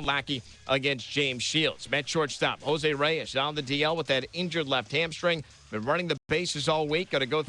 Lackey against James Shields. Met shortstop Jose Reyes on the DL with that injured left hamstring. Been running the bases all week. Got to go come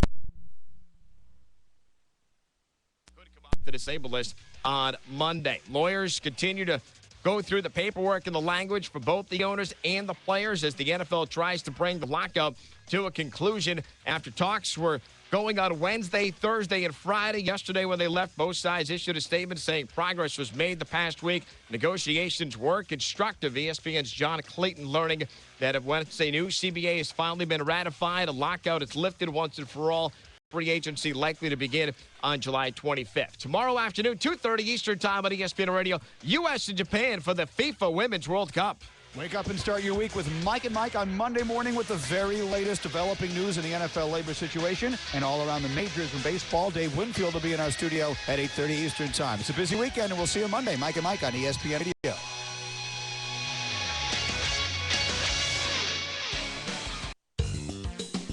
off the disabled list on Monday. Lawyers continue to go through the paperwork and the language for both the owners and the players as the NFL tries to bring the lockout to a conclusion after talks were going on Wednesday, Thursday, and Friday. Yesterday when they left, both sides issued a statement saying progress was made the past week. Negotiations were constructive. ESPN's John Clayton learning that once a new CBA has finally been ratified, a lockout is lifted once and for all. Free agency likely to begin on July 25th. Tomorrow afternoon, 2:30 Eastern Time on ESPN Radio, U.S. and Japan for the FIFA Women's World Cup. Wake up and start your week with Mike and Mike on Monday morning with the very latest developing news in the NFL labor situation and all around the majors from baseball. Dave Winfield will be in our studio at 8:30 Eastern Time. It's a busy weekend, and we'll see you Monday. Mike and Mike on ESPN Radio.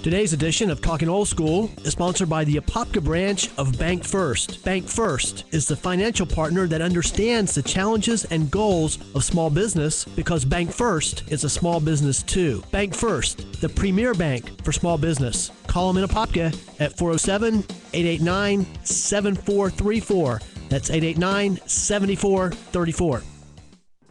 Today's edition of Talking Old School is sponsored by the Apopka branch of Bank First. Bank First is the financial partner that understands the challenges and goals of small business because Bank First is a small business too. Bank First, the premier bank for small business. Call them in Apopka at 407-889-7434. That's 889-7434.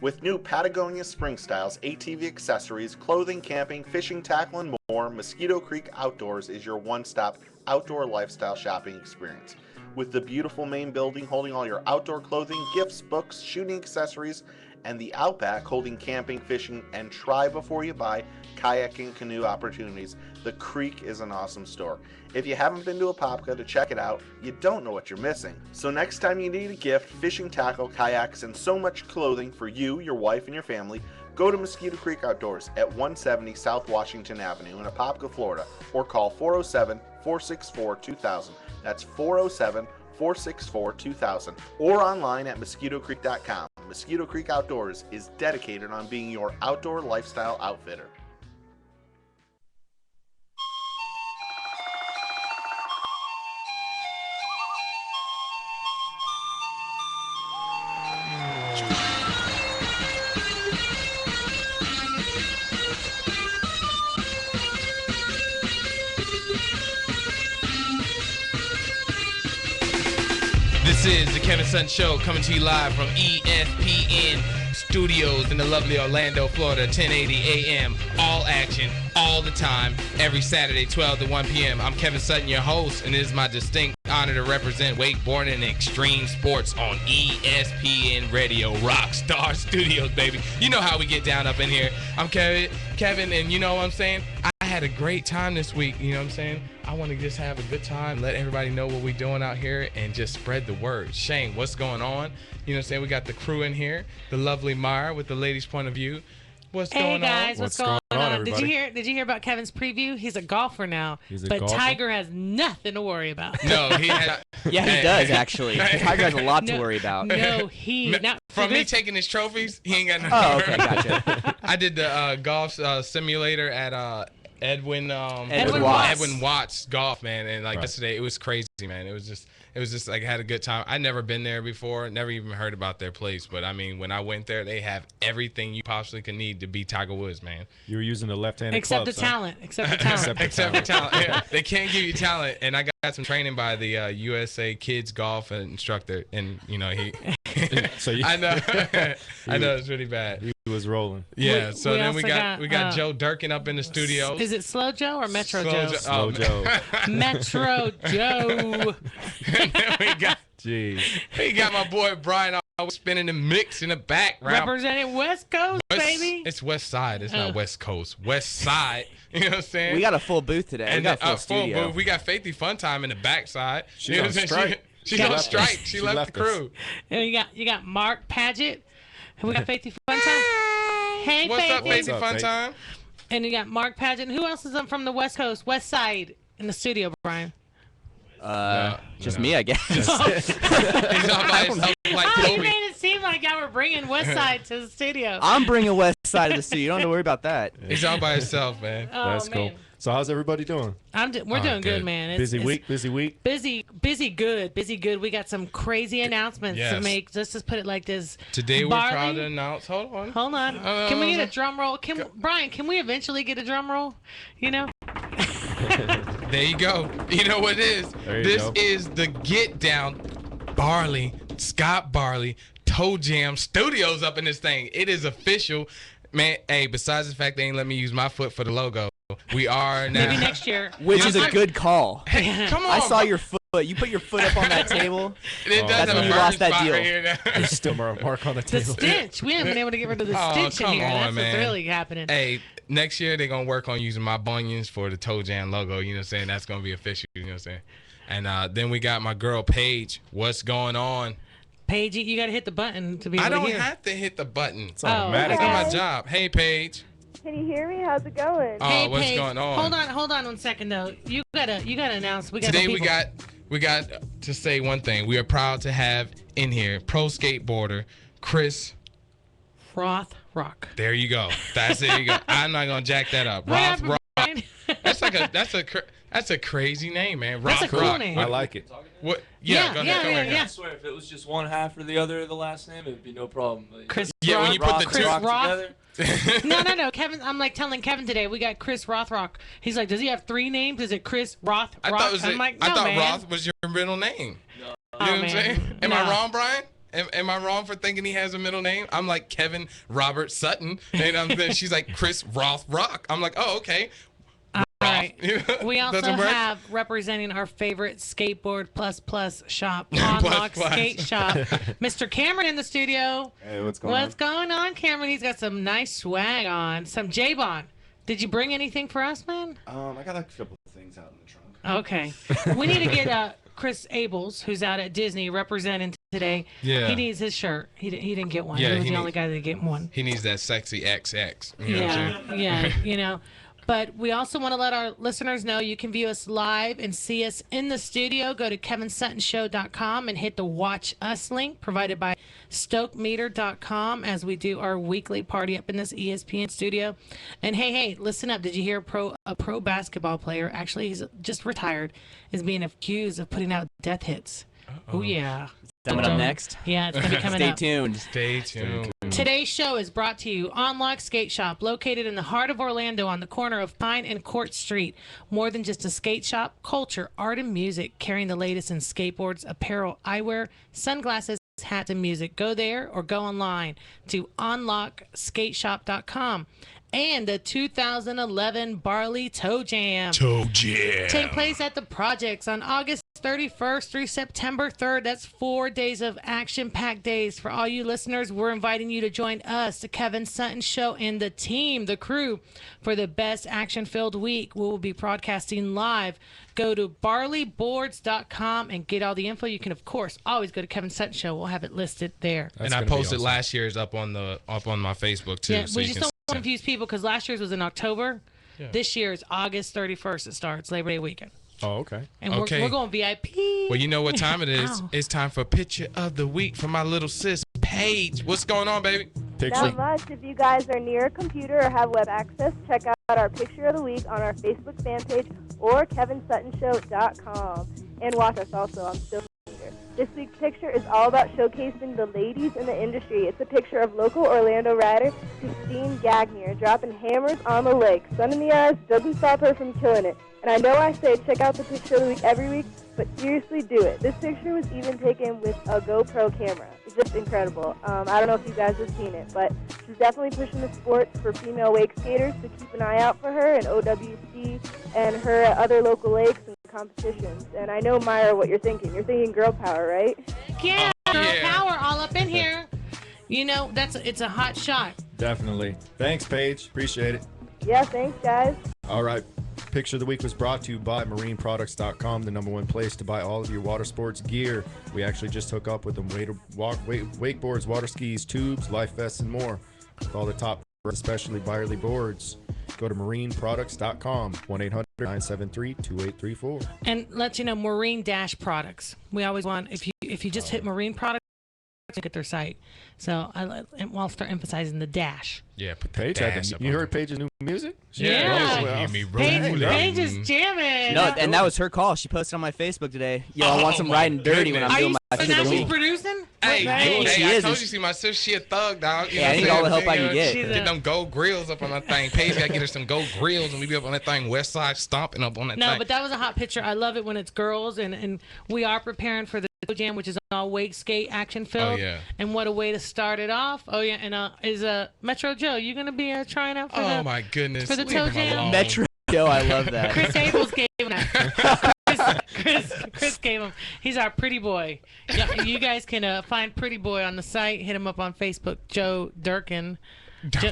With new Patagonia Spring Styles, ATV accessories, clothing, camping, fishing, tackle, and more, Mosquito Creek Outdoors is your one-stop outdoor lifestyle shopping experience. With the beautiful main building holding all your outdoor clothing, gifts, books, shooting accessories, and the Outback holding camping, fishing, and try before you buy kayaking canoe opportunities, the Creek is an awesome store. If you haven't been to Apopka to check it out, you don't know what you're missing. So next time you need a gift, fishing tackle, kayaks, and so much clothing for you, your wife, and your family, go to Mosquito Creek Outdoors at 170 South Washington Avenue in Apopka, Florida, or call 407-464-2000. That's 407-464-2000, or online at mosquitocreek.com. Mosquito Creek Outdoors is dedicated on being your outdoor lifestyle outfitter. This is the Kevin Sutton Show coming to you live from ESPN Studios in the lovely Orlando, Florida, 1080 AM. All action, all the time, every Saturday, 12 to 1 p.m. I'm Kevin Sutton, your host, and it is my distinct honor to represent wakeboarding and extreme sports on ESPN Radio, Rockstar Studios, baby. You know how we get down up in here. I'm Kevin, and you know what I'm saying? I had a great time this week, you know what I'm saying? I want to just have a good time, let everybody know what we're doing out here, and just spread the word. Shane, what's going on? You know what I'm saying? We got the crew in here, the lovely Mara with the ladies' point of view. What's going on? Hey guys, what's going on? Everybody? Did you hear about Kevin's preview? He's a golfer now, but Tiger has nothing to worry about. No, he had. Yeah, he does actually. Tiger has a lot to worry about. No, from me taking his trophies, he ain't got nothing. Oh, okay, gotcha. I did the golf simulator at Edwin Watts Golf, man, and like yesterday it was crazy, man. It was just like I had a good time. I'd never been there before, never even heard about their place, but I mean when I went there, they have everything you possibly could need to be Tiger Woods, man. You were using the left-handed except clubs, the talent. Except the talent. Except for talent. Yeah, they can't give you talent, and I got some training by the USA Kids Golf instructor, and you know he. So you, I know, I know it's really bad. He was rolling. Yeah. So then we got Joe Durkin up in the studio. Is it Slow Joe or Metro Joe? Slow Joe. Metro Joe. And then we got my boy Brian. I was spinning the mix in the background. Representing West Coast, baby. It's West Side. It's not West Coast. West Side. You know what I'm saying? We got a full booth today. And we got a full studio. Booth. We got Faithy Fun Time in the backside. She's on strike. She's on strike. She left the crew. And you got Mark Paget. And we got Faithy Fun Time. Hey, What's up, Faithy? Faithy Fun Time? And you got Mark Paget. Who else is from the West Coast, West Side, in the studio, Brian? Just me, I guess. He's all by himself like You Kobe. made it seem like y'all were bringing West Side to the studio. I'm bringing West Side of the studio. You don't have to worry about that. He's all by himself, man. Oh, That's man. cool. So how's everybody doing? We're doing good, man. Busy week. Busy good. We got some crazy announcements to make. Let's just put it like this. Today we're proud to announce. Hold on. Can we get a drum roll? Brian, can we eventually get a drum roll? You know? There you go. You know what it is? This is the Get Down Scott Barley Toe Jam Studios up in this thing. It is official. Man, hey, besides the fact they ain't let me use my foot for the logo, we are now. Maybe next year. Which is a good call. Hey, come on. I saw your foot. You put your foot up on that table. That's when you lost that deal. Right There's still more mark on the table. The stench. We haven't been able to get rid of the stench in here. That's what's really happening. Hey, next year they're going to work on using my bunions for the Toe Jam logo. You know what I'm saying? That's going to be official. You know what I'm saying? And then we got my girl, Paige. What's going on? Paige, you got to hit the button to be able to hear. I don't have to hit the button. It's automatic. That's my job. Hey, Paige. Can you hear me? How's it going? Oh, hey, what's Paige, going on? Hold on 1 second though. You gotta announce. Today we got to say one thing. We are proud to have in here pro skateboarder Chris Rothrock. There you go. There you go. I'm not gonna jack that up. Rothrock. That's a crazy name, man. That's a cool name. I like it. What? Yeah. Go ahead. I swear, if it was just one half or the other of the last name, it would be no problem. Chris. Yeah, when you put the two together. No, Kevin. I'm like telling Kevin today. We got Chris Rothrock. He's like, does he have 3 names? Is it Chris Rothrock? I thought man. Roth was your middle name. No. You know what I'm saying? Am I wrong, Brian? Am I wrong for thinking he has a middle name? I'm like Kevin Robert Sutton, and she's like Chris Rothrock. I'm like, oh, okay. Right. We also have representing our favorite skateboard plus shop, Unlock Skate Shop, Mr. Cameron in the studio. Hey, what's going on, Cameron? He's got some nice swag on. Some J-Bon. Did you bring anything for us, man? I got a couple of things out in the trunk. Okay. We need to get Chris Abels, who's out at Disney representing today. Yeah. He needs his shirt. He didn't get one. Yeah, he was the only guy that didn't get one. He needs that sexy XX. You know what I'm saying? Yeah, you know. But we also want to let our listeners know you can view us live and see us in the studio. Go to kevinsuttonshow.com and hit the Watch Us link provided by Stokemeter.com as we do our weekly party up in this ESPN studio. And hey, listen up. Did you hear a pro basketball player, actually he's just retired, is being accused of putting out death hits? Oh, yeah. Coming up next. Yeah, it's going to be coming up. Stay tuned. Today's show is brought to you Unlock Skate Shop, located in the heart of Orlando on the corner of Pine and Court Street. More than just a skate shop, culture, art, and music, carrying the latest in skateboards, apparel, eyewear, sunglasses, hats, and music. Go there or go online to unlockskateshop.com. And the 2011 Barley Toe Jam. Take place at the Projects on August 31st through September 3rd. That's 4 days of action-packed days. For all you listeners, we're inviting you to join us, the Kevin Sutton Show, and the team, the crew, for the best action-filled week. We will be broadcasting live. Go to barleyboards.com and get all the info. You can, of course, always go to Kevin Sutton Show. We'll have it listed there. And I posted last year's up on my Facebook too. Yeah, so we just don't confuse people because last year's was in October. Yeah. This year is August 31st. It starts Labor Day weekend. Oh, okay. And we're going VIP. Well, you know what time it is. It's time for Picture of the Week from my little sis, Paige. What's going on, baby? Not much. If you guys are near a computer or have web access, check out our Picture of the Week on our Facebook fan page or kevinsuttonshow.com. And watch us also on Stokemeter. This week's picture is all about showcasing the ladies in the industry. It's a picture of local Orlando rider Christine Gagnier dropping hammers on the lake. Sun in the eyes doesn't stop her from killing it. And I know I say check out the Picture of the Week every week, but seriously do it. This picture was even taken with a GoPro camera. It's just incredible. I don't know if you guys have seen it, but she's definitely pushing the sport for female wake skaters, so keep an eye out for her in OWC and her at other local lakes and competitions. And I know, Myra, what you're thinking. You're thinking girl power, right? Yeah, girl power all up in here. You know, it's a hot shot. Definitely. Thanks, Paige. Appreciate it. Yeah, thanks, guys. All right. Picture of the Week was brought to you by marineproducts.com, the #1 place to buy all of your water sports gear. We actually just hook up with them wakeboards, water skis, tubes, life vests, and more. With all the top, especially Byerly boards. Go to marineproducts.com, 1-800-973-2834. And let you know, Marine Dash Products. We always want, if you just hit Marine Products, at their site. So I'll start emphasizing the dash. Yeah, put Paige had you heard Paige's new music? Yeah. Paige is jamming. No, and that was her call. She posted on my Facebook today. Yo, I want some riding dirty when I'm doing my so now she's producing? Hey, she I is. told you, see, my sister, she a thug, dog. You Yeah, I need all the help I can get. Get them gold grills up on that thing. Paige got to get her some gold grills, and we be up on that thing, West Side stomping up on that thing. No, but that was a hot picture. I love it when it's girls, and we are preparing for the Jam, which is all wake skate action filled. Oh, yeah. And what a way to start it off. Oh, yeah. And is Metro Joe, you going to be trying out for my goodness. for the Toe Jam? Metro Joe, I love that. Chris Abels gave him that. Chris gave him. He's our pretty boy. Yeah, you guys can find Pretty Boy on the site. Hit him up on Facebook, Joe Durkin.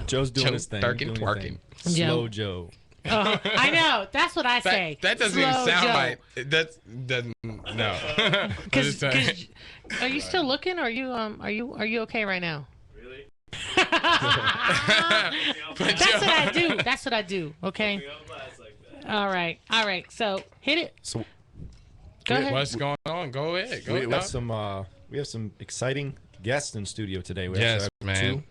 Joe's doing his thing. Durkin twerking. Slow Joe. I know. That's what I say. That doesn't even sound right. That doesn't. No. Cause, are you still looking? Or are you okay right now? Really? That's what I do. That's what I do. Okay. All right. So hit it. So go ahead. What's going on? Go ahead. Go we ahead. We have some exciting guests in studio today. We Yes, actually have man. two.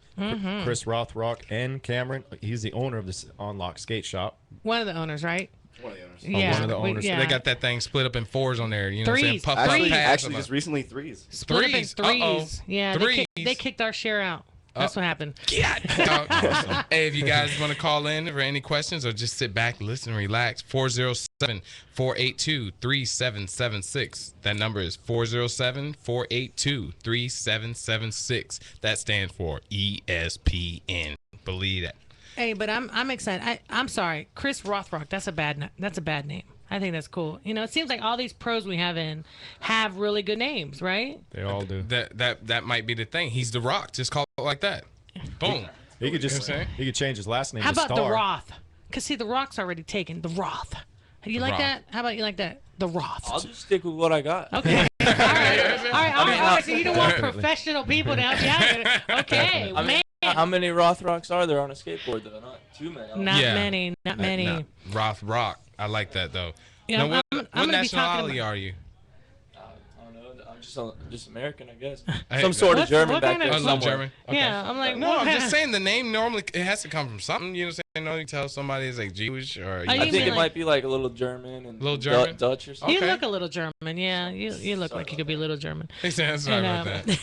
Chris Rothrock and Cameron. He's the owner of this Unlock Skate Shop. One of the owners, right? One of the owners. Yeah. One of the owners. Yeah. They got that thing split up in fours on there. You know Threes. what I'm saying? Puff, Actually, pass. just recently threes. Split up in threes. Yeah. Threes. They kicked our share out. That's what happened. Awesome. Hey, if you guys want to call in for any questions or just sit back, listen, relax, 407-482-3776. That number is 407-482-3776. That stands for ESPN. Believe that. Hey, but I'm excited. I'm sorry, Chris Rothrock. That's a bad name. I think that's cool. You know, it seems like all these pros we have have really good names, right? They all do. That might be the thing. He's the Rock. Just call it like that. Boom. He could change his last name How to about Star. the Roth? Because see, the Rock's already taken. The Roth. You like Roth. that? How about you like that? The Roth. I'll just stick with what I got. Okay. All right. So you don't want professional people to help you out. Okay, I mean, man. how many Rothrocks are there on a skateboard, though? Not too many. Not many. No. Roth Rock. I like that, though. Yeah, now, I'm what gonna be nationality talking are you? I don't know. I'm just American, I guess. Hey, Some sort of German what back kind there of- Oh, somewhere. German. Okay. Yeah, I'm like, No, what I'm kind just of- saying the name normally it has to come from something. You know what I'm saying? No, you tell somebody it's like Jewish or. Oh, I you think mean it like- might be like a little German and Little German? Dutch or something. You Okay. look a little German. Yeah, you look like you could be a little German. Sorry about that.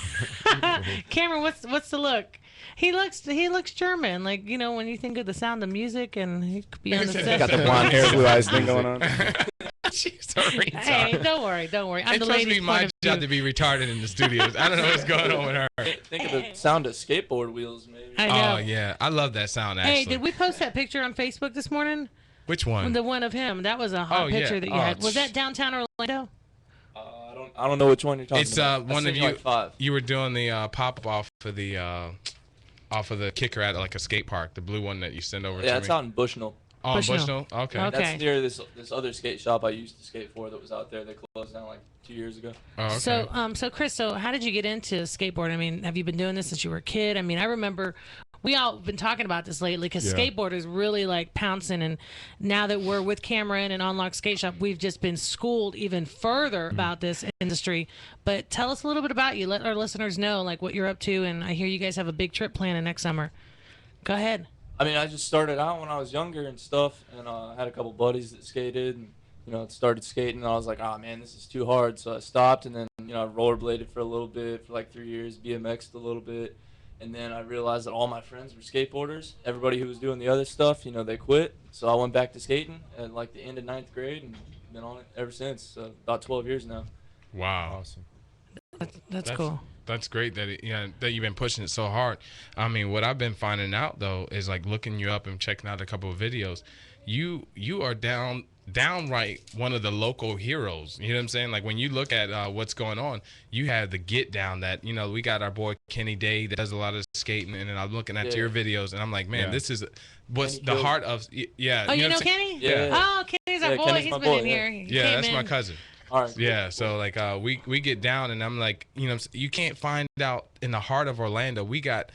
Cameron, what's the look? He looks German. Like, you know, when you think of the Sound of Music, and he could be on the set. Got the blonde hair, blue eyes thing going on. She's a retard. Hey, don't worry. I'm It the must lady's be my point of job view. to be retarded in the studios. I don't know what's going on with her. Think of the sound of skateboard wheels, maybe. I know. Oh yeah, I love that sound. Actually, Hey, did we post that picture on Facebook this morning? Which one? The one of him. That was a hot Oh, yeah. picture that you Oh, had. Was that downtown Orlando? I don't know which one you're talking It's about. one I of seen you. Like 5. You were doing the pop up off of the kicker at like a skate park, the blue one that you send over to Yeah, me. it's out in Bushnell. Oh, Bushnell. Bushnell. Okay. Okay. That's near this other skate shop I used to skate for that was out there. They closed down like 2 years ago. Oh, okay. So Chris, how did you get into skateboarding? I mean, have you been doing this since you were a kid? I mean, I remember we all been talking about this lately because skateboarders really like pouncing, and now that we're with Cameron and Unlock Skate Shop, we've just been schooled even further about this industry. But tell us a little bit about you. Let our listeners know like what you're up to, and I hear you guys have a big trip planned next summer. Go ahead. I mean, I just started out when I was younger and stuff, and I had a couple buddies that skated, and started skating, and I was like, oh man, this is too hard, so I stopped, and then I rollerbladed for a little bit, for like 3 years, BMX'd a little bit, and then I realized that all my friends were skateboarders. Everybody who was doing the other stuff, they quit, so I went back to skating at like the end of 9th grade, and been on it ever since. So about 12 years now. Wow. Awesome. That's cool. That's great that that you've been pushing it so hard. I mean, what I've been finding out though is like looking you up and checking out a couple of videos. You are downright one of the local heroes. You know what I'm saying? Like when you look at what's going on, you have the Get Down that we got our boy Kenny Day that does a lot of skating, and then I'm looking at your videos and I'm like, man, this is what's Kenny the heart of yeah. Oh, you know what I'm saying? Kenny? Yeah. Oh, Kenny's our boy. Kenny's He's my been boy, in here. He Yeah, came that's in. my cousin. All right. Yeah, so like we get down and I'm like, you can't find out in the heart of Orlando. We got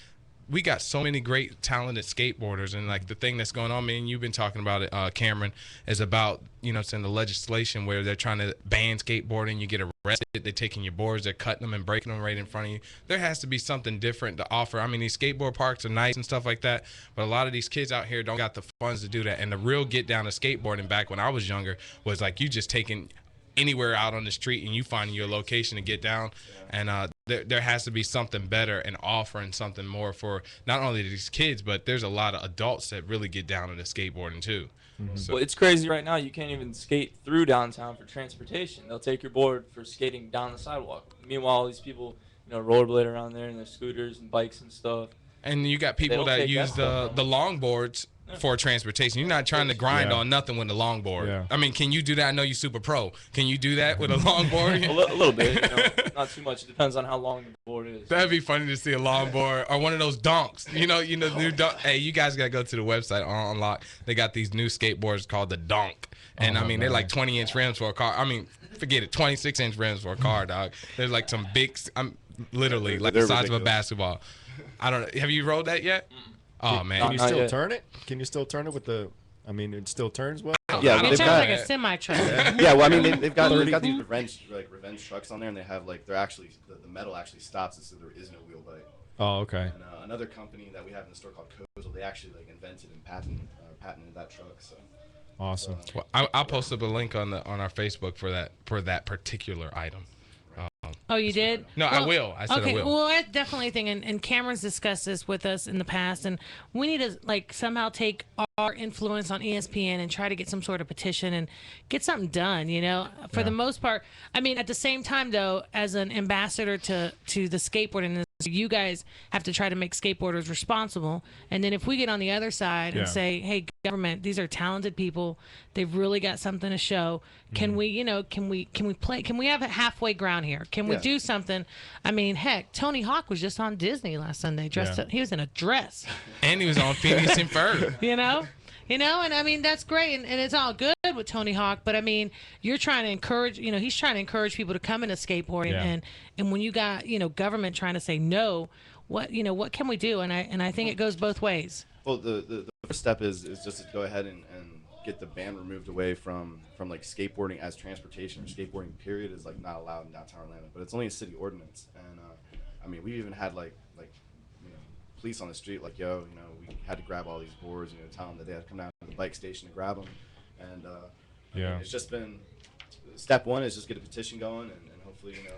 we got so many great talented skateboarders, and like the thing that's going on, man, you've been talking about it, Cameron, is about, you know, it's in the legislation where they're trying to ban skateboarding. You get arrested, they're taking your boards, they're cutting them and breaking them right in front of you. There has to be something different to offer. I mean, these skateboard parks are nice and stuff like that, but a lot of these kids out here don't got the funds to do that. And the real get down to skateboarding back when I was younger was like you just taking anywhere out on the street and you finding your location to get down. And there has to be something better and offering something more for not only these kids, but there's a lot of adults that really get down into skateboarding too. So, Well, it's crazy right now. You can't even skate through downtown for transportation. They'll take your board for skating down the sidewalk. Meanwhile, these people, you know, rollerblade around there in their scooters and bikes and stuff. and you got people that use the longboards for transportation. You're not trying to grind on nothing with a longboard. Yeah. I mean, can you do that? I know you're super pro. Can you do that with a longboard? A little bit, you know, not too much. It depends on how long the board is. That'd be funny to see a longboard or one of those donks. You know, new donk. Hey, you guys gotta go to the website on Unlock. They got these new skateboards called the donk, and I mean they're like 20-inch rims for a car. I mean, forget it, 26-inch rims for a car, dog. There's like some big, literally like the size of a basketball. I don't know. Have you rode that yet? Oh man, Can you still turn it? Can you still turn it with the? I mean, it still turns well. Yeah, It they've sounds got, like a semi truck. yeah, well, I mean, they've got these revenge trucks on there, and they have like they're actually the metal actually stops it, so there is no wheel bite. Oh, okay. And another company that we have in the store called Kozel, they actually like invented and patented that truck. So awesome. Well, I'll post up a link on our Facebook for that particular item. Oh, you did? No, well, I will. I said okay, I will. well, I definitely think, and Cameron's discussed this with us in the past, and we need to like somehow take our influence on ESPN and try to get some sort of petition and get something done. You know, for the most part. I mean, at the same time, though, as an ambassador to the skateboarding industry, you guys have to try to make skateboarders responsible. And then if we get on the other side and say, hey, government, these are talented people, they've really got something to show. Can we, you know, can we have a halfway ground here? Can we do something? I mean, heck, Tony Hawk was just on Disney last Sunday dressed up. He was in a dress. And he was on Phineas and Ferb. You know, and I mean, that's great, and it's all good with Tony Hawk, but I mean, you're trying to encourage, you know, he's trying to encourage people to come into skateboarding, and when you got, you know, government trying to say no, what can we do? And I think it goes both ways. well, the first step is just to go ahead and get the ban removed away from like skateboarding as transportation, or skateboarding period is like not allowed in downtown Orlando, but it's only a city ordinance. And I mean, we even had like you know, police on the street like, yo, you know, we had to grab all these boards, you know, tell them that they had to come down to the bike station to grab them. And I mean, it's just been step one is just get a petition going, and hopefully, you know,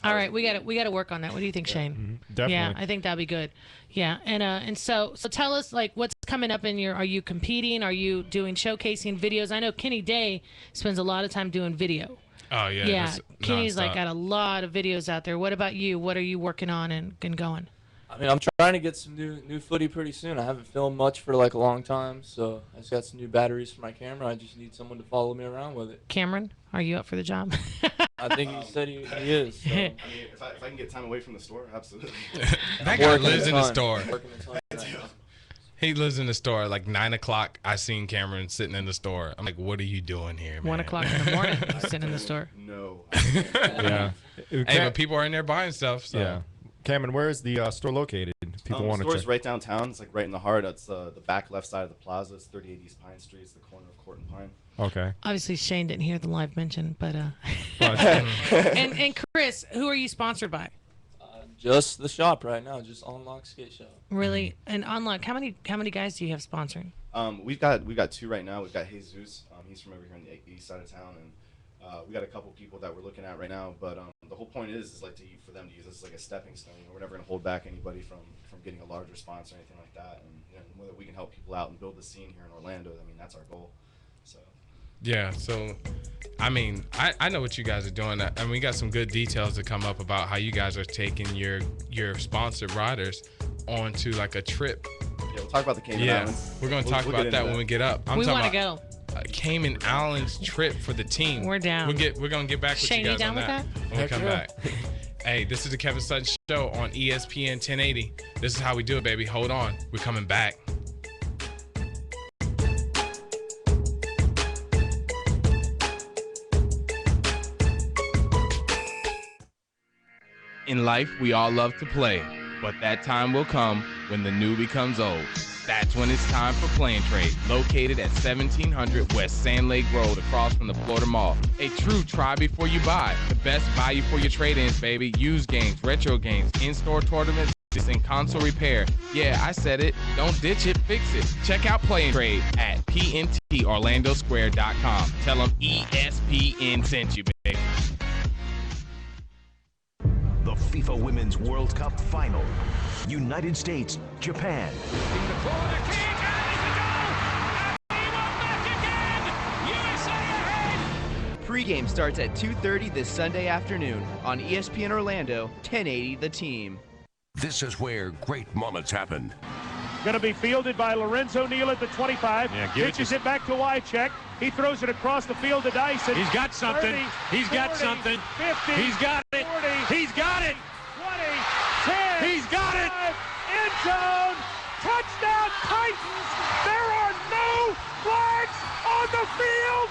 All right, we got to work on that. What do you think, Shane? Mm-hmm. Definitely. Yeah, I think that'd be good. Yeah, and so tell us, like, what's coming up in your? Are you competing? Are you doing showcasing videos? I know Kenny Day spends a lot of time doing video. Oh yeah. Yeah, Kenny's like got a lot of videos out there. What about you? What are you working on and going? I mean, I'm trying to get some new footy pretty soon. I haven't filmed much for like a long time, so I just got some new batteries for my camera. I just need someone to follow me around with it. Cameron, are you up for the job? I think he said he is. So. I mean, if I can get time away from the store, absolutely. That guy lives in the ton. store. Working a ton right now. He lives in the store. Like 9 o'clock, I seen Cameron sitting in the store. I'm like, what are you doing here, man? 1 o'clock in the morning, sitting in the store. No. Yeah. Hey, but people are in there buying stuff. So. Yeah. Cameron, where is the store located? People want The to store's check. right downtown. It's like right in the heart. It's the back left side of the plaza. It's 38 East Pine Street. It's the corner of Court and Pine. Okay. Obviously, Shane didn't hear the live mention, but and Chris, who are you sponsored by? Just the shop right now, just Unlock Skate Shop. Really? And Unlock, how many guys do you have sponsoring? We've got two right now. We've got Jesus. He's from over here on the east side of town, and we got a couple people that we're looking at right now. But the whole point is like for them to use this as like a stepping stone. You know, we're never going to hold back anybody from getting a larger sponsor or anything like that. And you know, the more that we can help people out and build the scene here in Orlando, I mean, that's our goal. So. Yeah, so I mean, I know what you guys are doing, and we got some good details to come up about how you guys are taking your sponsored riders onto like a trip. Yeah, we'll talk about the Cayman Islands. We're going to talk about that when we get up. We want to go. Cayman Islands trip for the team. We're down. We're going to get back with Shane, you guys down on with that when we come back. Hey, this is the Kevin Sutton Show on ESPN 1080. This is how we do it, baby. Hold on. We're coming back. In life, we all love to play, but that time will come when the new becomes old. That's when it's time for Play Trade, located at 1700 West Sand Lake Road across from the Florida Mall. A true try before you buy. The best value for your trade-ins, baby. Used games, retro games, in-store tournaments, and console repair. Yeah, I said it. Don't ditch it, fix it. Check out Play Trade at pntorlandosquare.com. Tell them ESPN sent you, baby. The FIFA Women's World Cup Final. United States, Japan. Pre-game starts at 2:30 this Sunday afternoon on ESPN Orlando, 1080 The Team. This is where great moments happen. Going to be fielded by Lorenzo Neal at the 25. Pitches it back to Wycheck. He throws it across the field to Dyson. He's got something. 30, He's got 40, something. 50. He's got it. 40. He's got it. 20, 10. He's got it. End zone. Touchdown Titans. There are no flags on the field.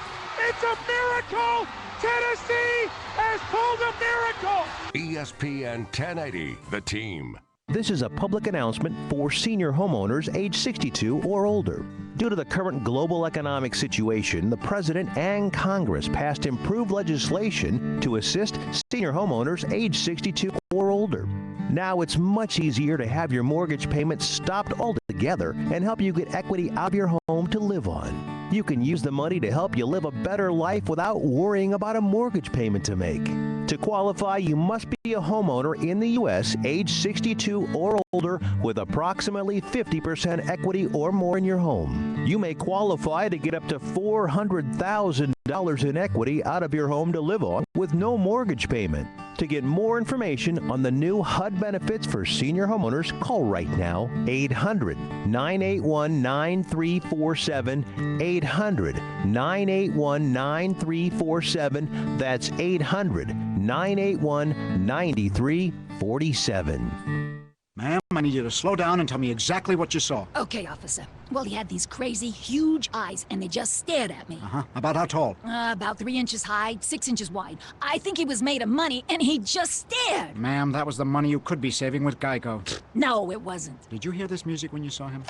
It's a miracle. Tennessee has pulled a miracle. ESPN 1080, The Team. This is a public announcement for senior homeowners age 62 or older. Due to the current global economic situation, the President and Congress passed improved legislation to assist senior homeowners age 62 or older. Now it's much easier to have your mortgage payments stopped altogether and help you get equity out of your home to live on. You can use the money to help you live a better life without worrying about a mortgage payment to make. To qualify, you must be a homeowner in the U.S. age 62 or older with approximately 50% equity or more in your home. You may qualify to get up to $400,000 in equity out of your home to live on with no mortgage payment. To get more information on the new HUD benefits for senior homeowners, call right now 800-981-9347, 800-981-9347. That's 800-981-9347. Ma'am, I need you to slow down and tell me exactly what you saw. Okay, officer. Well, he had these crazy, huge eyes, and they just stared at me. About how tall? About 3 inches high, 6 inches wide. I think he was made of money, and he just stared. Ma'am, that was the money you could be saving with Geico. No, it wasn't. Did you hear this music when you saw him?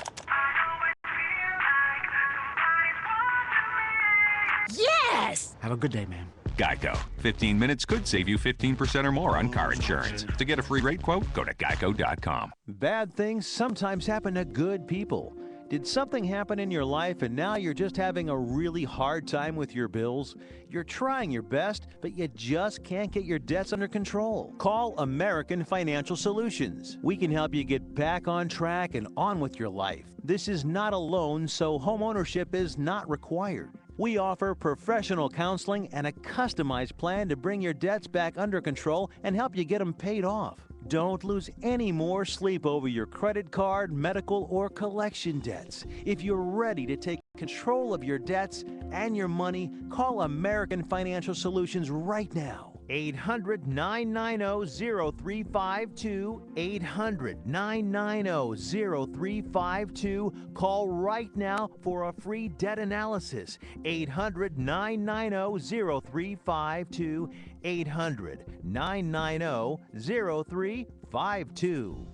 Yes! Have a good day, ma'am. Geico. 15 minutes could save you 15% or more on car insurance. To get a free rate quote, go to geico.com. Bad things sometimes happen to good people. Did something happen in your life and now you're just having a really hard time with your bills? You're trying your best, but you just can't get your debts under control. Call American Financial Solutions. We can help you get back on track and on with your life. This is not a loan, so homeownership is not required. We offer professional counseling and a customized plan to bring your debts back under control and help you get them paid off. Don't lose any more sleep over your credit card, medical, or collection debts. If you're ready to take control of your debts and your money, call American Financial Solutions right now. 800-990-0352, 800-990-0352. Call right now for a free debt analysis. 800-990-0352, 800-990-0352.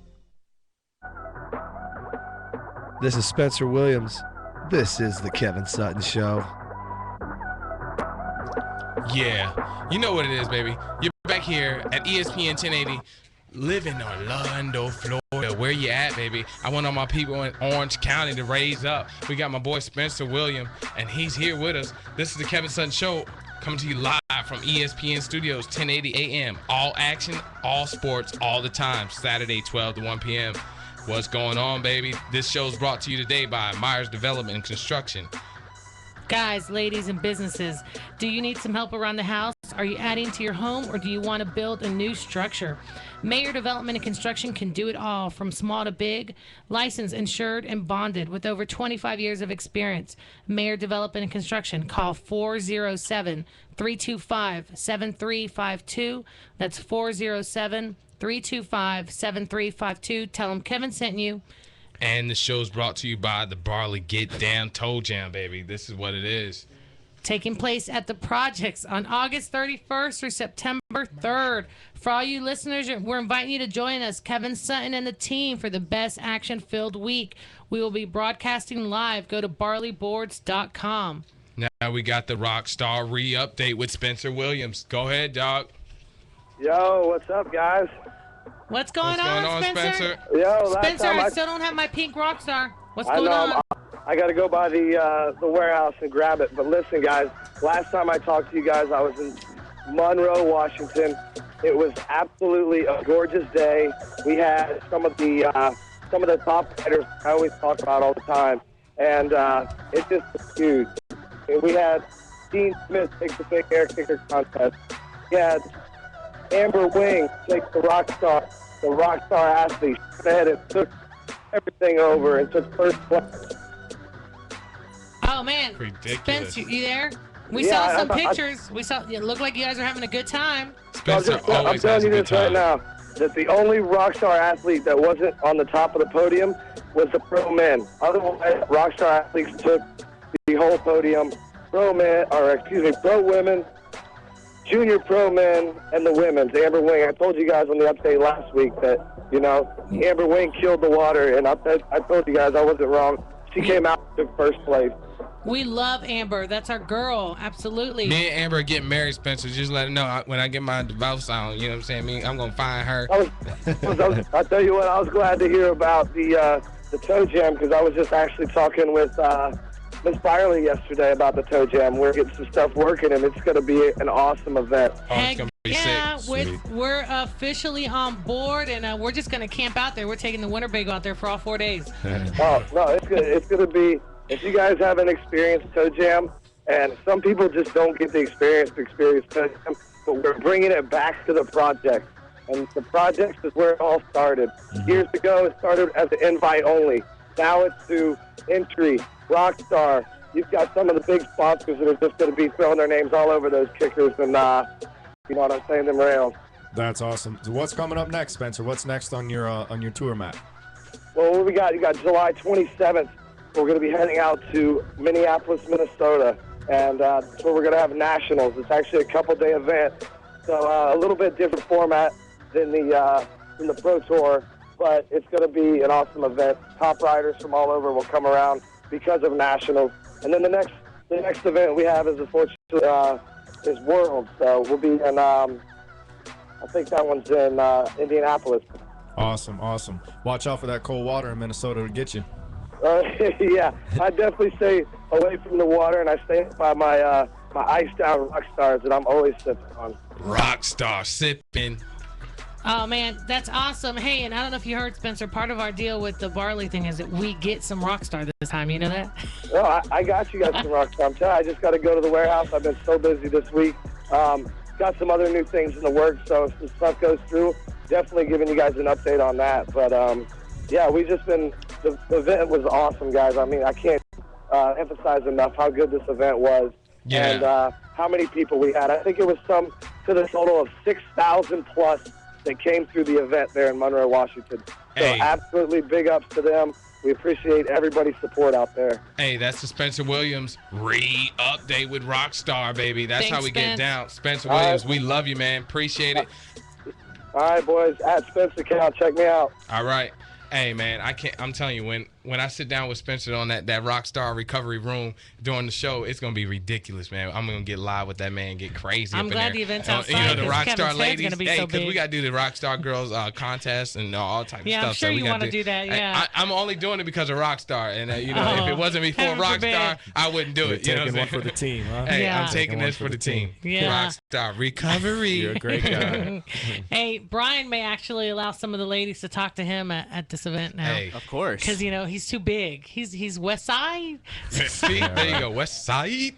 This is Spencer Williams. This is the Kevin Sutton Show. Yeah, you know what it is, baby. You're back here at ESPN 1080, live in Orlando, Florida. Where you at, baby? I want all my people in Orange County to raise up. We got my boy Spencer Williams, and he's here with us. This is the Kevin Sutton Show, coming to you live from ESPN Studios, 1080 AM. All action, all sports, all the time. Saturday, 12 to 1 p.m. What's going on, baby? This show's brought to you today by Myers Development and Construction. Guys, ladies, and businesses, do you need some help around the house? Are you adding to your home, or do you want to build a new structure? Mayer Development and Construction can do it all, from small to big, licensed, insured, and bonded with over 25 years of experience. Mayer Development and Construction. Call 407-325-7352. That's 407-325-7352. Tell them Kevin sent you. And the show's brought to you by the Barley Get Down Toe Jam, baby. This is what it is. taking place at the Projects on August 31st through September 3rd. For all you listeners, we're inviting you to join us, Kevin Sutton and the team, for the best action-filled week. We will be broadcasting live. Go to barleyboards.com. Now we got the Rockstar re-update with Spencer Williams. Go ahead, dog. Yo, what's up, guys? What's going on, Spencer? Yo, Spencer, I still don't have my pink Rockstar. What's I going know, on? I got to go by the warehouse and grab it. But listen, guys, last time I talked to you guys, I was in Monroe, Washington. It was absolutely a gorgeous day. We had some of the top fighters I always talk about all the time, and it just was huge. We had Dean Smith take the big air kicker contest. We had Amber Wing take the Rockstar athlete. She ahead and took everything over and took first place. Oh, man. Ridiculous. Spencer, you there? We Yeah, saw some pictures. It looked like you guys are having a good time. Spencer I'm always telling has a you good this right time. now, that the only Rockstar athlete that wasn't on the top of the podium was the pro men. Otherwise, Rockstar athletes took the whole podium. Pro women, junior pro men, and the women's. Amber Wing, I told you guys on the update last week that, Amber Wing killed the water, and I told you guys I wasn't wrong. She came out and took first place. We love Amber. That's our girl. Absolutely. Me and Amber are getting married, Spencer. Just let her know when I get my divorce on. You know what I'm saying? I'm gonna find her. I'll tell you what, I was glad to hear about the toe jam, because I was just actually talking with Miss Byerly yesterday about the toe jam. We're getting some stuff working, and it's going to be an awesome event. It's gonna be sick. We're officially on board, and we're just going to camp out there. We're taking the winter bagel out there for all 4 days. Oh, no, it's good. It's going to be, if you guys haven't experienced toe jam, and some people just don't get the experience to experience toe jam, but we're bringing it back to the project. And the project is where it all started. Years ago, it started as an invite only. Now it's to entry, Rockstar. You've got some of the big sponsors that are just going to be throwing their names all over those kickers, and you know what I'm saying, them rails. That's awesome. So what's coming up next, Spencer? What's next on your tour map? Well, what we got? You got July 27th. We're going to be heading out to Minneapolis, Minnesota, and that's where we're going to have nationals. It's actually a couple-day event, so a little bit different format than the Pro Tour, but it's going to be an awesome event. Top riders from all over will come around because of nationals, and then the next event we have is is World. So we'll be in I think that one's in Indianapolis. Awesome. Watch out for that cold water in Minnesota to get you. Yeah, I definitely stay away from the water, and I stay by my iced down Rockstars that I'm always sipping on. Rockstar sipping. Oh, man, that's awesome. Hey, and I don't know if you heard, Spencer, part of our deal with the barley thing is that we get some Rockstar this time. You know that? No, I got you guys some Rockstar. I'm telling you, I just got to go to the warehouse. I've been so busy this week. Got some other new things in the works, so if this stuff goes through, definitely giving you guys an update on that. But, yeah, we just been – the event was awesome, guys. I mean, I can't emphasize enough how good this event was. Yeah. And how many people we had. I think it was to the total of 6,000 plus that came through the event there in Monroe, Washington. So absolutely big ups to them. We appreciate everybody's support out there. Hey, that's the Spencer Williams re-update with Rockstar, baby. That's how we get down. Spencer Williams, we love you, man. Appreciate it. All right, boys. At Spencer Cal, check me out. All right. Hey, man, I'm telling you, when I sit down with Spencer on that Rockstar recovery room during the show, it's going to be ridiculous, man. I'm going to get live with that man, get crazy. I'm up glad in the there. event's outside. You know, the Rockstar Kevin's ladies. gonna be Hey, so because we big. got to do the Rockstar girls contest and all types of stuff. Yeah, I'm sure so we you gotta want to do that, yeah. I'm only doing it because of Rockstar. And, if it wasn't before heaven Rockstar, forbid. I wouldn't do it. You know what I'm Taking saying? one for the team, huh? Hey, Yeah. I'm taking this for the team. Yeah. Rockstar recovery. You're a great guy. Hey, Brian may actually allow some of the ladies to talk to him at this event now. Hey. Of course. Because, he's too big. He's West Side. See, there you go, West Side.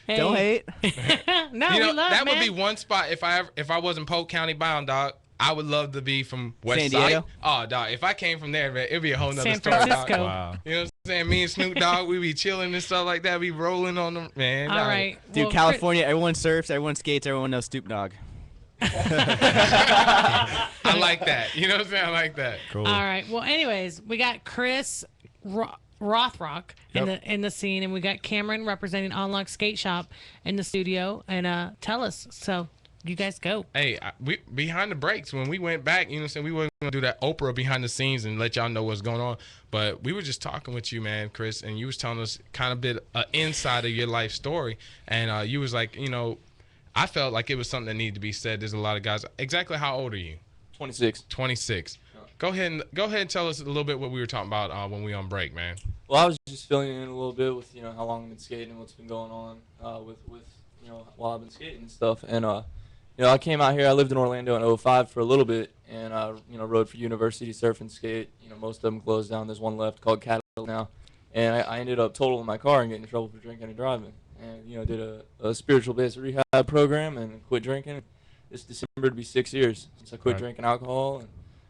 Hey. Don't hate. No, You know, we love that man. would be one spot if I wasn't Polk County bound, dog. I would love to be from West San Side. Diego? Oh, dog. If I came from there, man, it'd be a whole nother San story, dog. Francisco. Wow. You know what I'm saying? Me and Snoop Dogg, we be chilling and stuff like that. We rolling on them, man. All dog. right. Dude, Well, California, everyone surfs, everyone skates, everyone knows Stoop Dog. I like that. You know what I'm saying? I like that. Cool. All right. Well, anyways, we got Chris Rothrock in the scene, and we got Cameron representing Unlock Skate Shop in the studio. And tell us, so you guys go. Hey, we behind the breaks when we went back, you know what I'm saying, we weren't going to do that Oprah behind the scenes and let y'all know what's going on. But we were just talking with you, man, Chris, and you was telling us kind of bit inside of your life story. And you was like, I felt like it was something that needed to be said. There's a lot of guys. Exactly how old are you? 26. 26. Go ahead and tell us a little bit what we were talking about when we were on break, man. Well, I was just filling in a little bit with how long I've been skating and what's been going on with while I've been skating and stuff. And I came out here. I lived in Orlando in 05 for a little bit, and rode for University Surf and Skate. Most of them closed down. There's one left called Catalyst now, and I ended up totaling my car and getting in trouble for drinking and driving. And did a spiritual-based rehab program and quit drinking. This December to be 6 years since I quit drinking alcohol.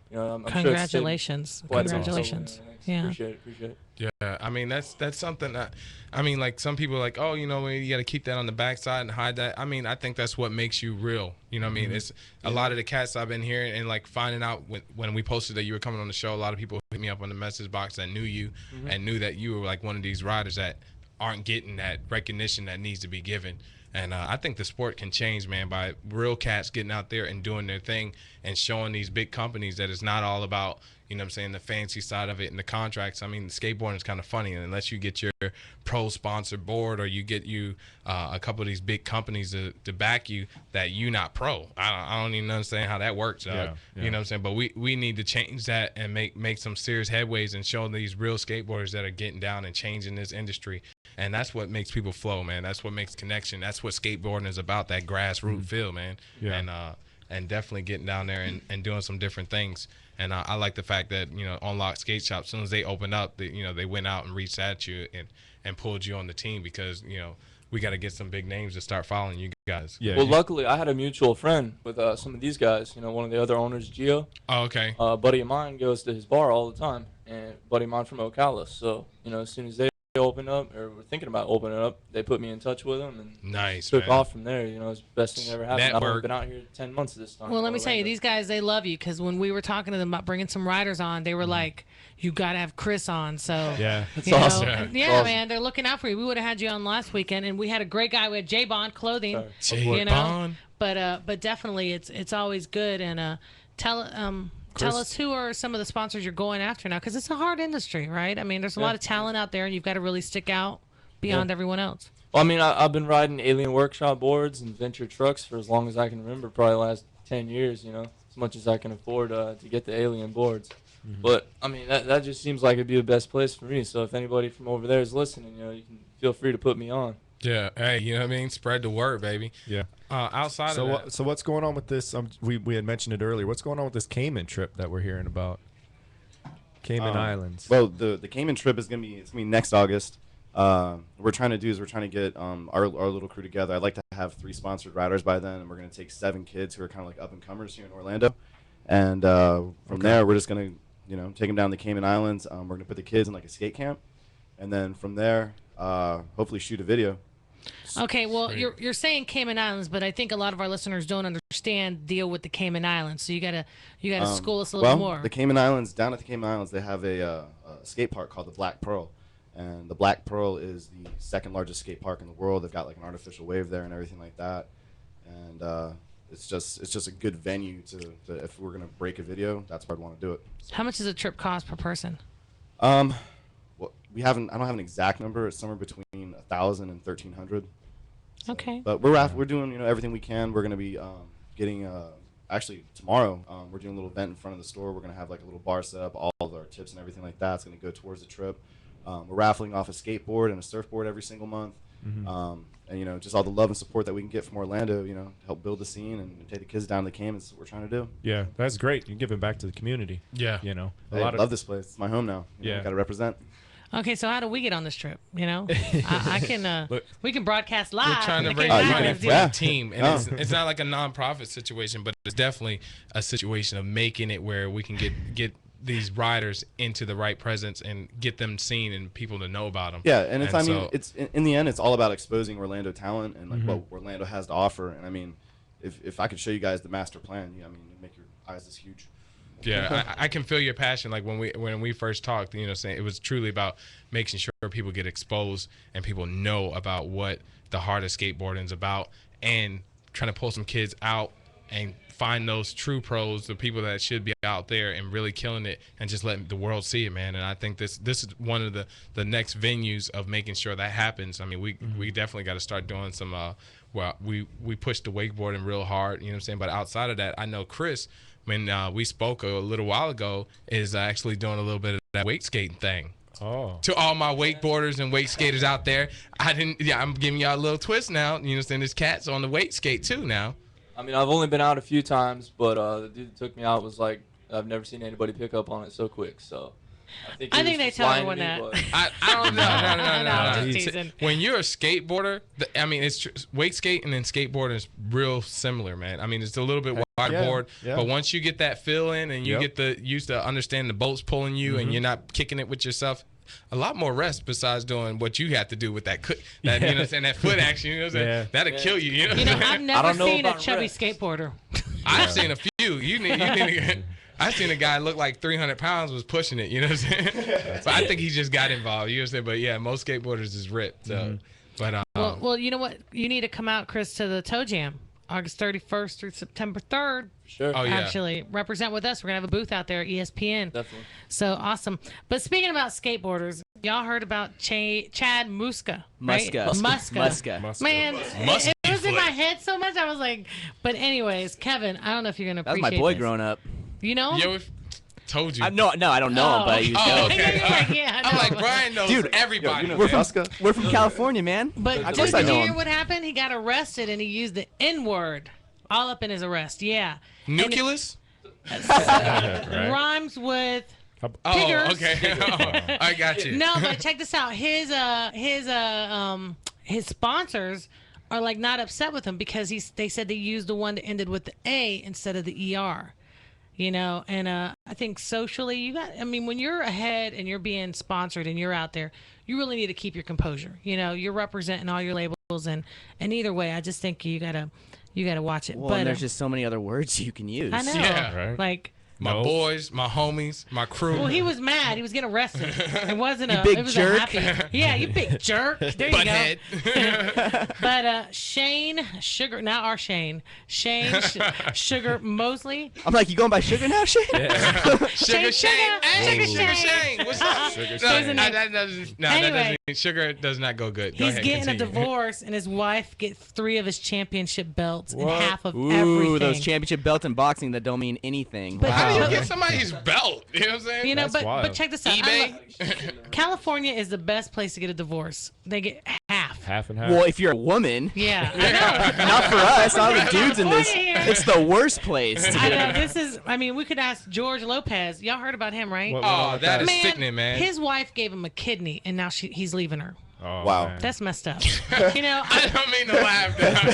And I'm Congratulations! Sure Congratulations! Yeah, appreciate it. Yeah, I mean that's something that, like some people are like, oh, you got to keep that on the backside and hide that. I mean, I think that's what makes you real. You know what I mean? It's a lot of the cats I've been hearing and like finding out when we posted that you were coming on the show. A lot of people hit me up on the message box that knew you and knew that you were like one of these riders that aren't getting that recognition that needs to be given. And I think the sport can change, man, by real cats getting out there and doing their thing and showing these big companies that it's not all about, the fancy side of it and the contracts. I mean, skateboarding is kind of funny. And unless you get your pro sponsor board or you get a couple of these big companies to back you, that you not pro. I don't even understand how that works. You know what I'm saying? But we need to change that and make some serious headways and show these real skateboarders that are getting down and changing this industry. And that's what makes people flow, man. That's what makes connection. That's what skateboarding is about, that grassroots feel, man. Yeah. And definitely getting down there and doing some different things. And I like the fact that, Unlock Skate Shop, as soon as they opened up, they went out and reached out to you and pulled you on the team because, we got to get some big names to start following you guys. Yeah. Well, luckily, I had a mutual friend with some of these guys. One of the other owners, Gio. Oh, okay. A buddy of mine goes to his bar all the time, and a buddy of mine from Ocala. So, as soon as they opened up or were thinking about opening up, they put me in touch with them and took off from there. It was the best thing that ever happened. I've only been out here 10 months this time. Well, let me tell you, these guys, they love you because when we were talking to them about bringing some riders on, they were like, you got to have Chris on. So yeah, that's awesome. Yeah, man, they're looking out for you. We would have had you on last weekend, and we had a great guy. We had J Bond Clothing. J Bond. But definitely, it's always good. And tell us who are some of the sponsors you're going after now, because it's a hard industry, right? I mean, there's a lot of talent out there, and you've got to really stick out beyond everyone else. Well, I mean, I've been riding Alien Workshop boards and Venture trucks for as long as I can remember, probably the last 10 years, as much as I can afford to get the Alien boards. But, I mean, that just seems like it'd be the best place for me. So if anybody from over there is listening, you can feel free to put me on. Yeah, hey, you know what I mean? Spread the word, baby. Yeah. Outside of that. So what's going on with this? We had mentioned it earlier. What's going on with this Cayman trip that we're hearing about? Cayman Islands. Well, the Cayman trip is gonna be next August. What we're trying to get our little crew together. I'd like to have 3 sponsored riders by then, and we're gonna take 7 kids who are kind of like up and comers here in Orlando, and from there we're just gonna take them down the Cayman Islands. We're gonna put the kids in like a skate camp, and then from there hopefully shoot a video. Okay, well, you're saying Cayman Islands, but I think a lot of our listeners don't understand deal with the Cayman Islands. So you gotta school us a little more. The Cayman Islands, down at the Cayman Islands, they have a skate park called the Black Pearl, and the Black Pearl is the 2nd largest skate park in the world. They've got like an artificial wave there and everything like that, and it's just a good venue to if we're gonna break a video, that's where I'd want to do it. So. How much does a trip cost per person? Well, I don't have an exact number. It's somewhere between 1,000 and 1,300. So, okay. But we're doing everything we can. We're gonna be getting actually tomorrow. We're doing a little event in front of the store. We're gonna have like a little bar set up. All of our tips and everything like that. It's gonna go towards the trip. We're raffling off a skateboard and a surfboard every single month. And just all the love and support that we can get from Orlando. To help build the scene and take the kids down to the Caymans. Is what we're trying to do. Yeah, that's great. You're giving back to the community. Yeah. I love this place. It's my home now. Got to represent. Okay, so how do we get on this trip? I can. We can broadcast live. We're trying to raise money for the team, and it's not like a nonprofit situation, but it's definitely a situation of making it where we can get these riders into the right presence and get them seen and people to know about them. Yeah, and it's in the end, it's all about exposing Orlando talent and like what Orlando has to offer. And I mean, if I could show you guys the master plan, it'd make your eyes this huge. Yeah, I can feel your passion. Like when we first talked, saying it was truly about making sure people get exposed and people know about what the heart of skateboarding is about, and trying to pull some kids out and find those true pros, the people that should be out there and really killing it, and just letting the world see it, man. And I think this is one of the next venues of making sure that happens. I mean, we definitely got to start doing some. Well, we pushed the wakeboarding real hard, But outside of that, I know Chris, when we spoke a little while ago, is actually doing a little bit of that wake skating thing. Oh. To all my wakeboarders and wake skaters out there, I'm giving y'all a little twist now. There's cats on the wake skate too now. I mean, I've only been out a few times, but the dude that took me out was like, I've never seen anybody pick up on it so quick. So I think they tell everyone that. I don't know. No, I'm just teasing. When you're a skateboarder, it's wake skate and then skateboarding is real similar, man. I mean, it's a little bit wider board, but once you get that feel in and you get used to understand the boat's pulling you and you're not kicking it with yourself, a lot more rest besides doing what you have to do with that that foot action. That'll kill you. I've never seen a chubby skateboarder. I've seen a few. You need to. I seen a guy look like 300 pounds was pushing it, you know what I'm saying? So I think he just got involved, you know what I'm saying? But yeah, most skateboarders is ripped. So, but well, you know what? You need to come out, Chris, to the Toe Jam, August 31st through September 3rd. Sure. Oh, yeah. Actually, represent with us. We're gonna have a booth out there at ESPN. Definitely. So awesome. But speaking about skateboarders, y'all heard about Chad Muska, right? Muska. Man, it was in my head so much. I was like, but anyways, Kevin, I don't know if you're gonna appreciate That was my boy this. growing up. You know? Yo, told you. No, I don't know him, but he was okay. Yeah, I'm like, Brian knows everybody. We're from California, man. But Of did course you I know hear him. what happened? He got arrested and he used the N-word all up in his arrest. Yeah. Nucleus? Rhymes with piggers. Okay. I got you. No, but check this out. His sponsors are like not upset with him because they said they used the one that ended with the A instead of the ER. And I think socially when you're ahead and you're being sponsored and you're out there, you really need to keep your composure. You're representing all your labels, and either way, I just think you gotta watch it. Well, but and there's just so many other words you can use. I know. Yeah. Right. Like My boys, my homies, my crew. Well, he was mad. He was getting arrested. It wasn't You big it was jerk. a happy. Yeah, you big jerk. There you go. But Shane Sugar, not our Shane. Shane Sugar Mosley. I'm like, you going by Sugar now, Shane? Sugar Shane. Hey, Sugar Shane. What's up? Sugar Shane. Shane. That doesn't. Sugar does not go good. Go He's ahead, getting continue. a divorce, and his wife gets 3 of his championship belts and What? half of Ooh, everything. those championship belts in boxing that don't mean anything. But- How do Wow. you get somebody's belt? You know what I'm saying? You know, That's but wild. check this out. eBay? California is the best place to get a divorce. They get half. Half and half. Well, if you're a woman, Yeah, I know. not for us, all the dudes in this, California here. it's the worst place to I get know. This is. I mean, we could ask George Lopez. Y'all heard about him, right? What- Oh, that is Man, sickening, man. His wife gave him a kidney, and now he's leaving her. Oh, Wow. man. That's messed up. You know, I don't mean to laugh, but that I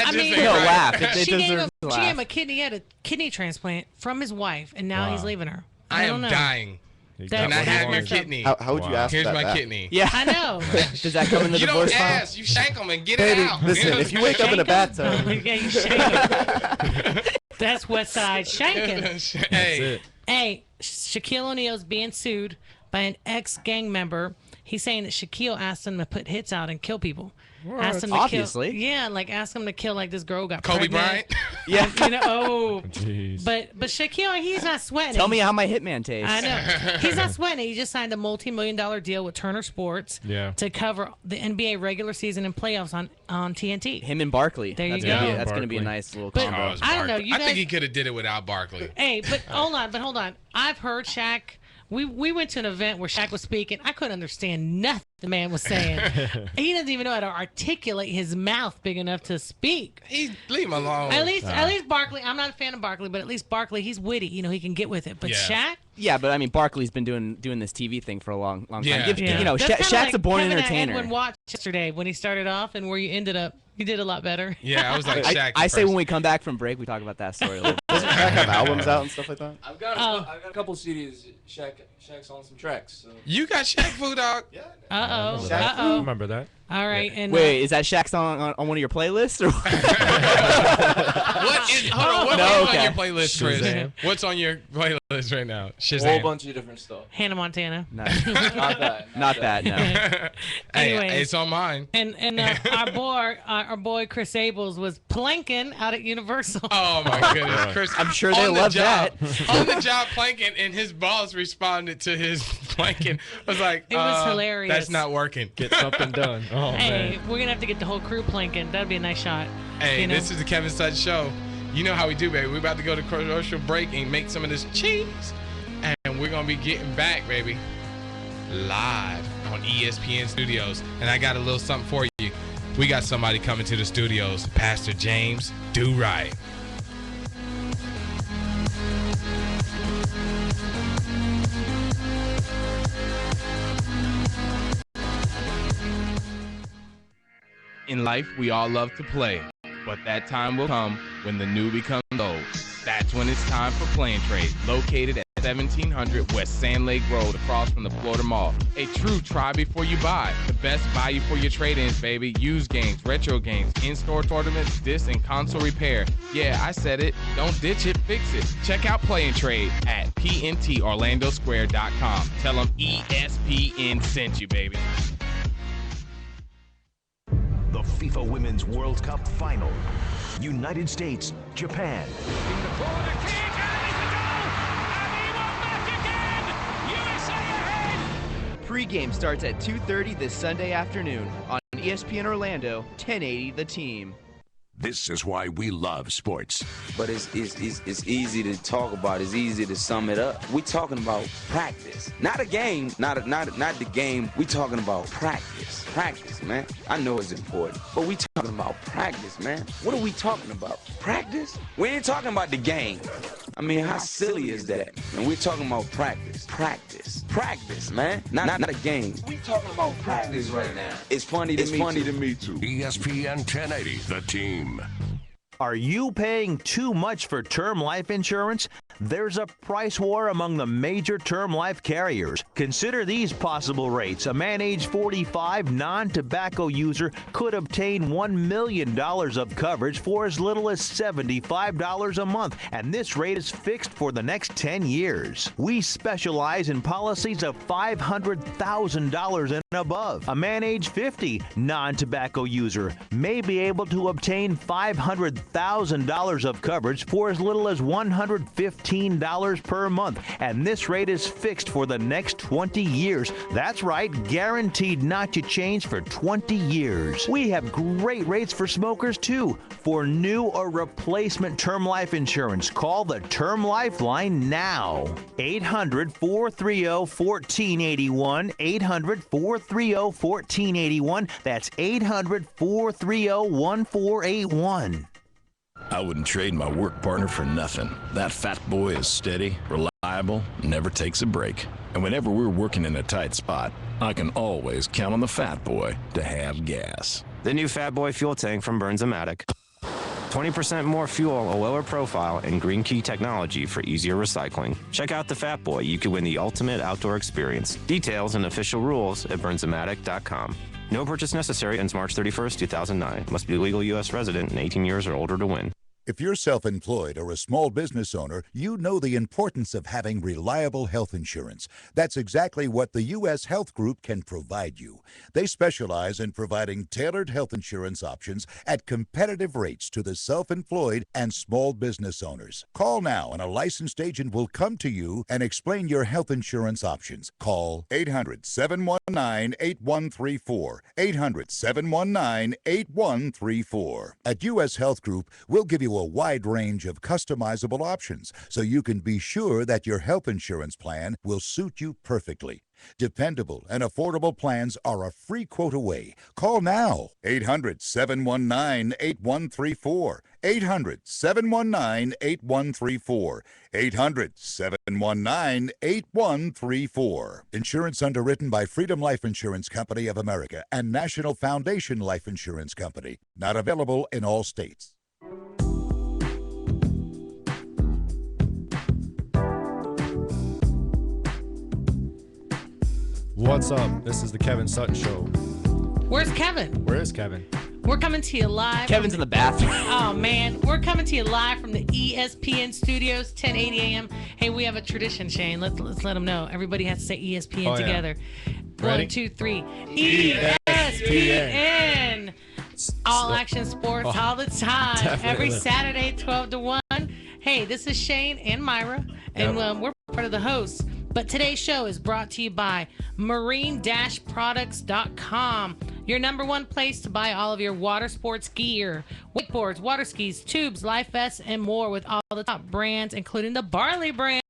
just mean, ain't No, right. laugh. It she gave deserves him. to She gave laugh. him a kidney. He had a kidney transplant from his wife, and now he's Wow. leaving her. I don't am know. dying. He That- got Can I one have more. your kidney? How would you Wow. ask Here's that my back? kidney. Yeah. I know. Does that come in the You don't divorce file? ask. You shank them and get Baby, it out. listen, if you wake up in a bathtub, Yeah, you shanking. That's West Side shanking. Hey, Hey, Shaquille O'Neal's being sued by an ex-gang member. He's saying that Shaquille asked him to put hits out and kill people. Asked him to Obviously. kill. Yeah, like asked him to kill like this girl who got Kobe pregnant. Bryant. Yeah. You know, oh. Jeez. But Shaquille, he's not sweating. Tell me how my hitman tastes. I know. He's not sweating. He just signed a multi-million-dollar deal with Turner Sports Yeah. to cover the NBA regular season and playoffs on TNT. Him and Barkley. There you that's go. Gonna be, that's going to be a Barkley. nice little But- combo. Oh, I don't know, you I think guys- he could have did it without Barkley. Hey, but hold on. I've heard Shaq. We went to an event where Shaq was speaking. I couldn't understand nothing the man was saying. He doesn't even know how to articulate his mouth big enough to speak. Leave him alone. At least Barkley. I'm not a fan of Barkley, but at least Barkley, he's witty. You know, he can get with it. But Yeah. Shaq. Yeah, but I mean, Barkley's been doing this TV thing for a long time. Yeah. You know, That's kinda Shaq's like a born Kevin entertainer. Edwin watched yesterday when he started off and where you ended up. You did a lot better. Yeah, I was like Shaq. I say first. when we come back from break, we talk about that story a little bit. doesn't Shaq have albums out and stuff like that? I've got a couple CDs. Shaq's on some tracks. So. You got Shaq food, dog. Uh-oh. I Uh-oh. remember that. All right. And Wait, is that Shaq song on one of your playlists? Or What is on your playlist, Chris? Shazam. What's on your playlist right now? A Shazam. whole bunch of different stuff. Hannah Montana. No. Not that. No. Hey, Anyways. it's on mine. And our boy Chris Abels was planking out at Universal. Oh my goodness, Chris! I'm sure they on the love job, that. On the job planking, and his boss responded to his planking. Was like, It was hilarious. That's not working. Get something done. Oh, Hey, man. we're gonna have to get the whole crew planking. That'd be a nice shot. Hey, you know? this is the Kevin Sutton Show. You know how we do, baby. We're about to go to commercial break and make some of this cheese, and we're gonna be getting back, baby, live on ESPN Studios. And I got a little something for you. We got somebody coming to the studios, Pastor James Do Right. In life, we all love to play, but that time will come when the new becomes old. That's when it's time for Playing Trade, located at 1700 West Sand Lake Road, across from the Florida Mall. A true try before you buy. The best value for your trade-ins, baby. Used games, retro games, in-store tournaments, disc and console repair. Yeah, I said it. Don't ditch it, fix it. Check out Play and Trade at pntorlandosquare.com. Tell them ESPN sent you, baby. The FIFA Women's World Cup Final. United States, Japan. Pre-game starts at 2:30 this Sunday afternoon on ESPN Orlando, 1080 The Team. This is why we love sports. But it's easy to talk about. It's easy to sum it up. We're talking about practice, not a game, not the game. We're talking about practice. Practice, man. I know it's important, but we talking about practice, man. What are we talking about? Practice? We ain't talking about the game. I mean, how silly is that? And we're talking about practice. Practice. Practice, man. Not a game. We talking about practice right now. It's funny to me too. ESPN 1080, The Team. Are you paying too much for term life insurance? There's a price war among the major term life carriers. Consider these possible rates. A man age 45, non-tobacco user could obtain $1 million of coverage for as little as $75 a month, and this rate is fixed for the next 10 years. We specialize in policies of $500,000 and above. A man age 50, non-tobacco user may be able to obtain $500,000 of coverage for as little as $115 per month, and this rate is fixed for the next 20 years. That's right, guaranteed not to change for 20 years. We have great rates for smokers too. For new or replacement term life insurance, call the Term Lifeline now. 800-430-1481. 800-430-1481. That's 800-430-1481. I wouldn't trade my work partner for nothing. That fat boy is steady, reliable, never takes a break. And whenever we're working in a tight spot, I can always count on the fat boy to have gas. The new Fat Boy fuel tank from Burns-O-Matic. 20% more fuel, a lower profile, and Green Key technology for easier recycling. Check out the Fat Boy. You can win the ultimate outdoor experience. Details and official rules at BurnsOmatic.com. No purchase necessary ends March 31st, 2009. Must be a legal U.S. resident and 18 years or older to win. If you're self-employed or a small business owner, you know the importance of having reliable health insurance. That's exactly what the U.S. Health Group can provide you. They specialize in providing tailored health insurance options at competitive rates to the self-employed and small business owners. Call now and a licensed agent will come to you and explain your health insurance options. Call 800-719-8134. 800-719-8134. At U.S. Health Group, we'll give you a wide range of customizable options so you can be sure that your health insurance plan will suit you perfectly. Dependable and affordable plans are a free quote away. Call now. 800-719-8134. 800-719-8134. 800-719-8134. Insurance underwritten by Freedom Life Insurance Company of America and National Foundation Life Insurance Company. Not available in all states. What's up? This is the Kevin Sutton Show. Where's Kevin? Where is Kevin? We're coming to you live. Kevin's in the bathroom. Oh, man. We're coming to you live from the ESPN studios, 1080 a.m. Hey, we have a tradition, Shane. Let's let them know. Everybody has to say ESPN together. Ready? 1, 2, 3. ESPN. All action sports all the time. Definitely. Every Saturday, 12 to 1. Hey, this is Shane and Myra, and we're part of the hosts. But today's show is brought to you by marine-products.com, your number one place to buy all of your water sports gear, wakeboards, water skis, tubes, life vests, and more with all the top brands, including the Barley brand.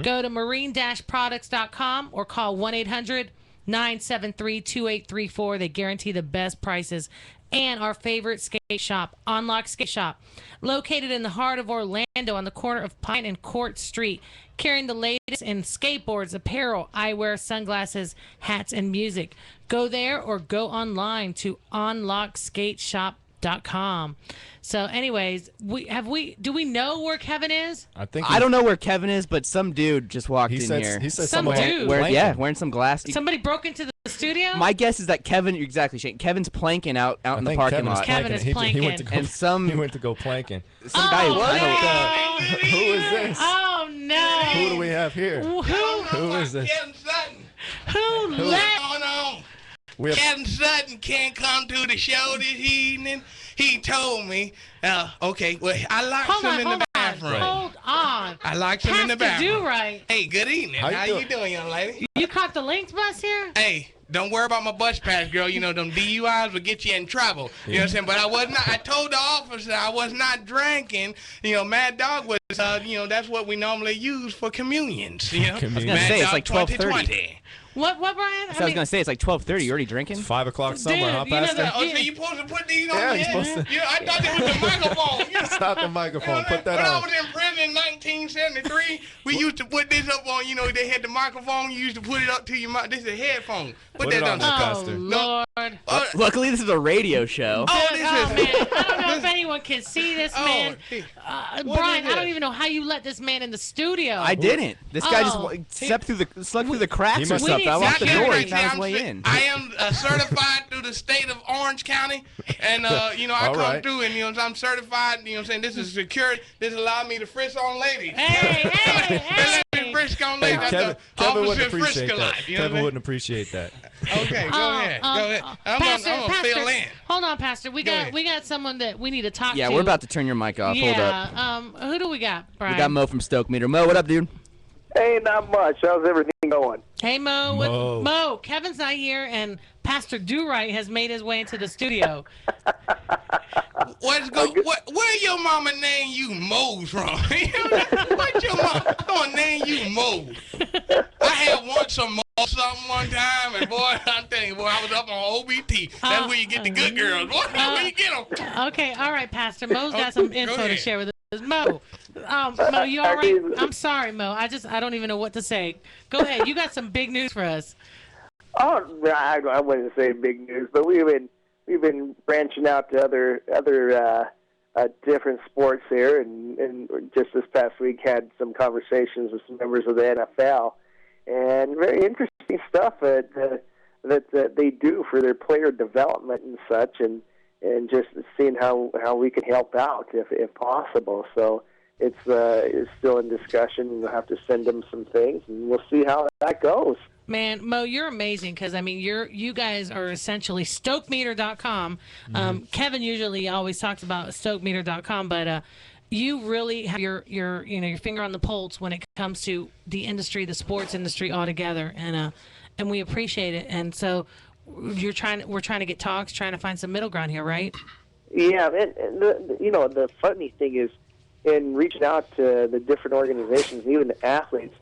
Go to marine-products.com or call 1-800-973-2834. They guarantee the best prices. And our favorite skate shop, Unlock Skate Shop, located in the heart of Orlando on the corner of Pine and Court Street, carrying the latest in skateboards, apparel, eyewear, sunglasses, hats, and music. Go there or go online to unlockskateshop.com. So anyways, do we know where Kevin is? I don't know where Kevin is, but some dude just walked in here. He said Some dude. wearing some glass. Somebody broke into the studio? My guess is that Kevin, exactly, Shane. Kevin's planking out in the parking lot. Kevin is planking. He went to go, And some he went to go planking. some guy. Who is this? Oh no! Who do we have here? Who is this? Kevin Sutton. Who let? What's going on? We have- Kevin Sutton can't come to the show this evening. He told me, okay, well, I locked him in the bathroom. Hold on. I locked him in the Pastor bathroom. Do-Right. Hey, good evening. How you doing, young lady? You caught the Lynx bus here? Hey, don't worry about my bus pass, girl. You know, them DUIs will get you in trouble. You know what I'm saying? But I told the officer I was not drinking. You know, Mad Dog was, that's what we normally use for communions. You know? I was gonna say, it's like 12:30. What, Brian? I was gonna say it's like 12:30. You already drinking? It's 5 o'clock somewhere, huh, Pastor? So you supposed to put these on Yeah, the you're end? supposed to. Yeah, I thought it was the microphone. It's not the microphone. Put that when I on. was in prison in 1973, we used to put this up on, they had the microphone. You used to put it up to your mouth. This is a headphone. Put it on there, Pastor. Lord. Luckily, this is a radio show. Man, I don't know if anyone can see this man. Brian, I don't even know how you let this man in the studio. I didn't. This guy just slept through the cracks or something. I locked the door. He found his way in. I am certified through the state of Orange County, and I come through, and I'm certified. This is security. This allows me to frisk on ladies. Hey. Let me frisk on ladies. Kevin wouldn't appreciate that. Life, Kevin wouldn't appreciate that. Okay, go ahead. I'm gonna fill in. Hold on, Pastor. We got someone that we need to talk to. Yeah, we're about to turn your mic off. Hold up. Who do we got, Brian? We got Mo from Stokemeter. Mo, what up, dude? Hey, not much. How's everything going? Hey, Mo. Kevin's not here, and Pastor Do-Right has made his way into the studio. Where your mama name you Mo from? What your mama gonna name you Mo? I had some Mo something one time, and boy, I'm telling you, I was up on OBT. That's where you get the good girls. Boy, where you get them? Okay, all right, Pastor. Mo's got some info to share with us. Mo, Mo, you all right? I'm sorry, Mo. I don't even know what to say. Go ahead. You got some big news for us. Oh, I wouldn't say big news, but we've been branching out to other different sports here, and just this past week had some conversations with some members of the NFL, and very interesting stuff that they do for their player development and such, and just seeing how we can help out if possible. So it's still in discussion. We'll have to send them some things, and we'll see how that goes. Man, Mo, you're amazing because, you guys are essentially Stokemeter.com. Kevin usually always talks about Stokemeter.com, but you really have your finger on the pulse when it comes to the industry, the sports industry altogether, and we appreciate it. And so we're trying to get talks, trying to find some middle ground here, right? Yeah, and the funny thing is, in reaching out to the different organizations, even the athletes,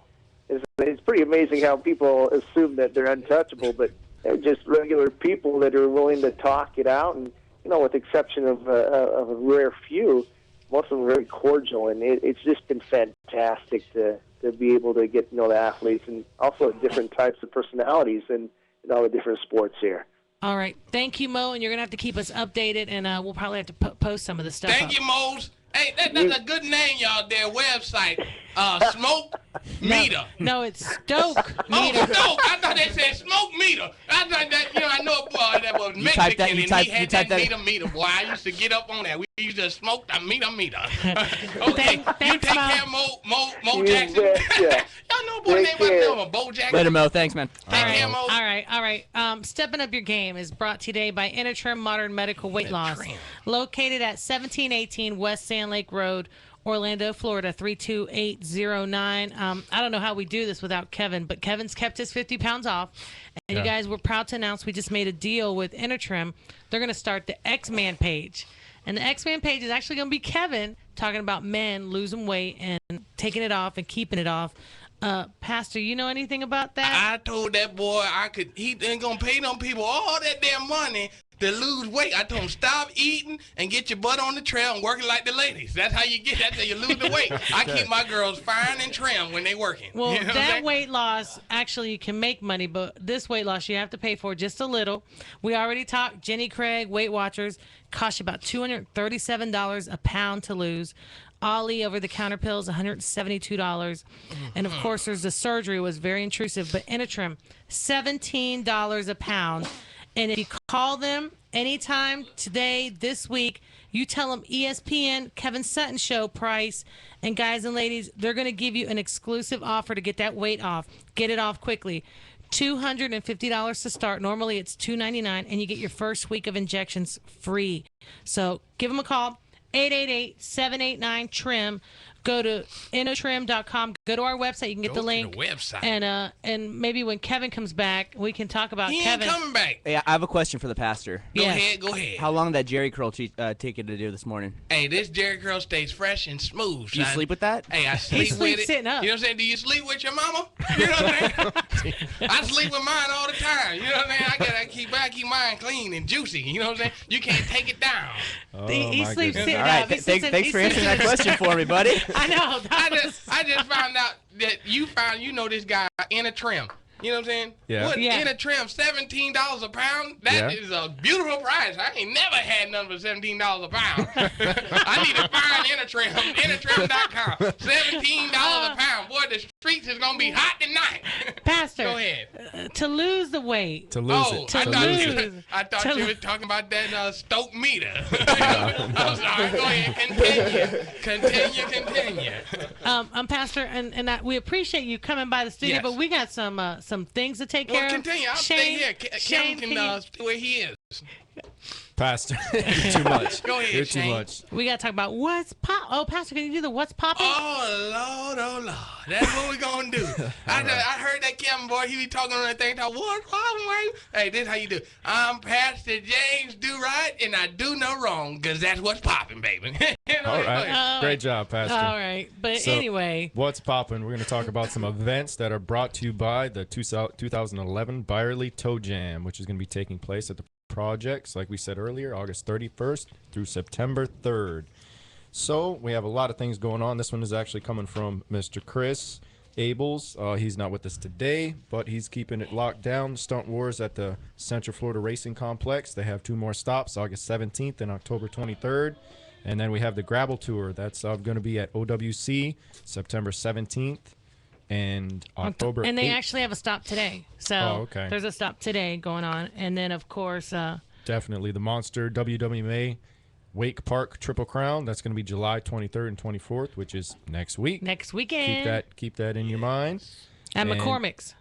it's pretty amazing how people assume that they're untouchable, but they're just regular people that are willing to talk it out. And with the exception of a rare few, most of them are very cordial, and it's just been fantastic to be able to get to know the athletes and also different types of personalities in all the different sports here. All right, thank you, Mo, and you're gonna have to keep us updated, and we'll probably have to post some of the stuff. Thank you, Mose. Hey, that's a good name, y'all. Their website. Smoke meter. No, it's Stokemeter. Oh, Stoke. I thought they said smoke meter. I thought that, I know a boy that was Mexican and he had that meter. Boy, I used to get up on that. We used to smoke the meter. Okay, you take care of Mo Jackson. Y'all know a boy named Bo Jackson. Later, Mo. Thanks, man. Take care, Mo. All right. Stepping Up Your Game is brought today by Inotrim Modern Medical Weight Loss, located at 1718 West Sand Lake Road, Orlando, Florida, 32809. I don't know how we do this without Kevin, but Kevin's kept his 50 pounds off. And you guys, we're proud to announce we just made a deal with Inotrim. They're going to start the X-Man page. And the X-Man page is actually going to be Kevin talking about men losing weight and taking it off and keeping it off. Pastor, you know anything about that? I told that boy he ain't going to pay them people all that damn money to lose weight. I told him stop eating and get your butt on the trail and working like the ladies. That's how you lose the weight. I keep my girls fine and trim when they working. Well, that weight loss, actually, you can make money, but this weight loss you have to pay for just a little. We already talked Jenny Craig, Weight Watchers, cost you about $237 a pound to lose. Ollie over-the-counter pills, $172. And, of course, there's the surgery was very intrusive. But Inotrim, $17 a pound. And if you call them anytime today, this week, you tell them ESPN, Kevin Sutton Show price. And, guys and ladies, they're going to give you an exclusive offer to get that weight off. Get it off quickly. $250 to start. Normally, it's $299, and you get your first week of injections free. So give them a call. 888-789-TRIM. Go to inotrim.com. Go to our website. You can get the link. To the website. And maybe when Kevin comes back, we can talk about Kevin. He ain't coming back. Hey, I have a question for the pastor. Go ahead. How long did that Jerry curl take you to do this morning? Hey, this Jerry curl stays fresh and smooth. Do you sleep with that? Hey, I sleep with it. Sitting up. You know what I'm saying? Do you sleep with your mama? You know what I'm saying? I sleep with mine all the time. You know what I'm saying? I keep mine clean and juicy. You know what I'm saying? You can't take it down. He sleeps sitting all right, up. Thanks for answering that question for me, buddy. I know. I just found out that you this guy in a trim. You know what I'm saying? Yeah. In a trim, $17 a pound. That is a beautiful price. I ain't never had none for $17 a pound. I need to find Inotrim. Inotrim.com. $17 a pound. Boy, the streets is gonna be hot tonight. Pastor, go ahead. To lose the weight. To lose it. I thought you were talking about that Stokemeter. I'm sorry. Go ahead. Continue. Pastor, and we appreciate you coming by the studio, but we got some things to take care of. Continue. I'll stay here. Kevin can stay where he is. Pastor, you're too much. Go ahead, You're Shane. too much. We got to talk about what's pop. Oh, Pastor, can you do the what's popping? Oh, Lord. That's what we're going to do. I heard that Kevin boy. He be talking on that thing. What's popping, right? Hey, this how you do. I'm Pastor James Do Right, and I do no wrong, because that's what's popping, baby. All right. Great job, Pastor. All right. But anyway. What's popping? We're going to talk about some events that are brought to you by the 2011 Byerly Toe Jam, which is going to be taking place at the Projects, like we said earlier, August 31st through September 3rd. So we have a lot of things going on. This one is actually coming from Mr. Chris Abels. He's not with us today, but he's keeping it locked down. Stunt Wars at the Central Florida Racing Complex. They have 2 more stops, August 17th and October 23rd. And then we have the Gravel Tour. That's going to be at OWC September 17th and October 8th. And they actually have a stop today. So okay. There's a stop today going on. And then, of course, definitely the Monster WWMA Wake Park Triple Crown. That's going to be July 23rd and 24th, which is next week. Next weekend. Keep that in your mind. At McCormick's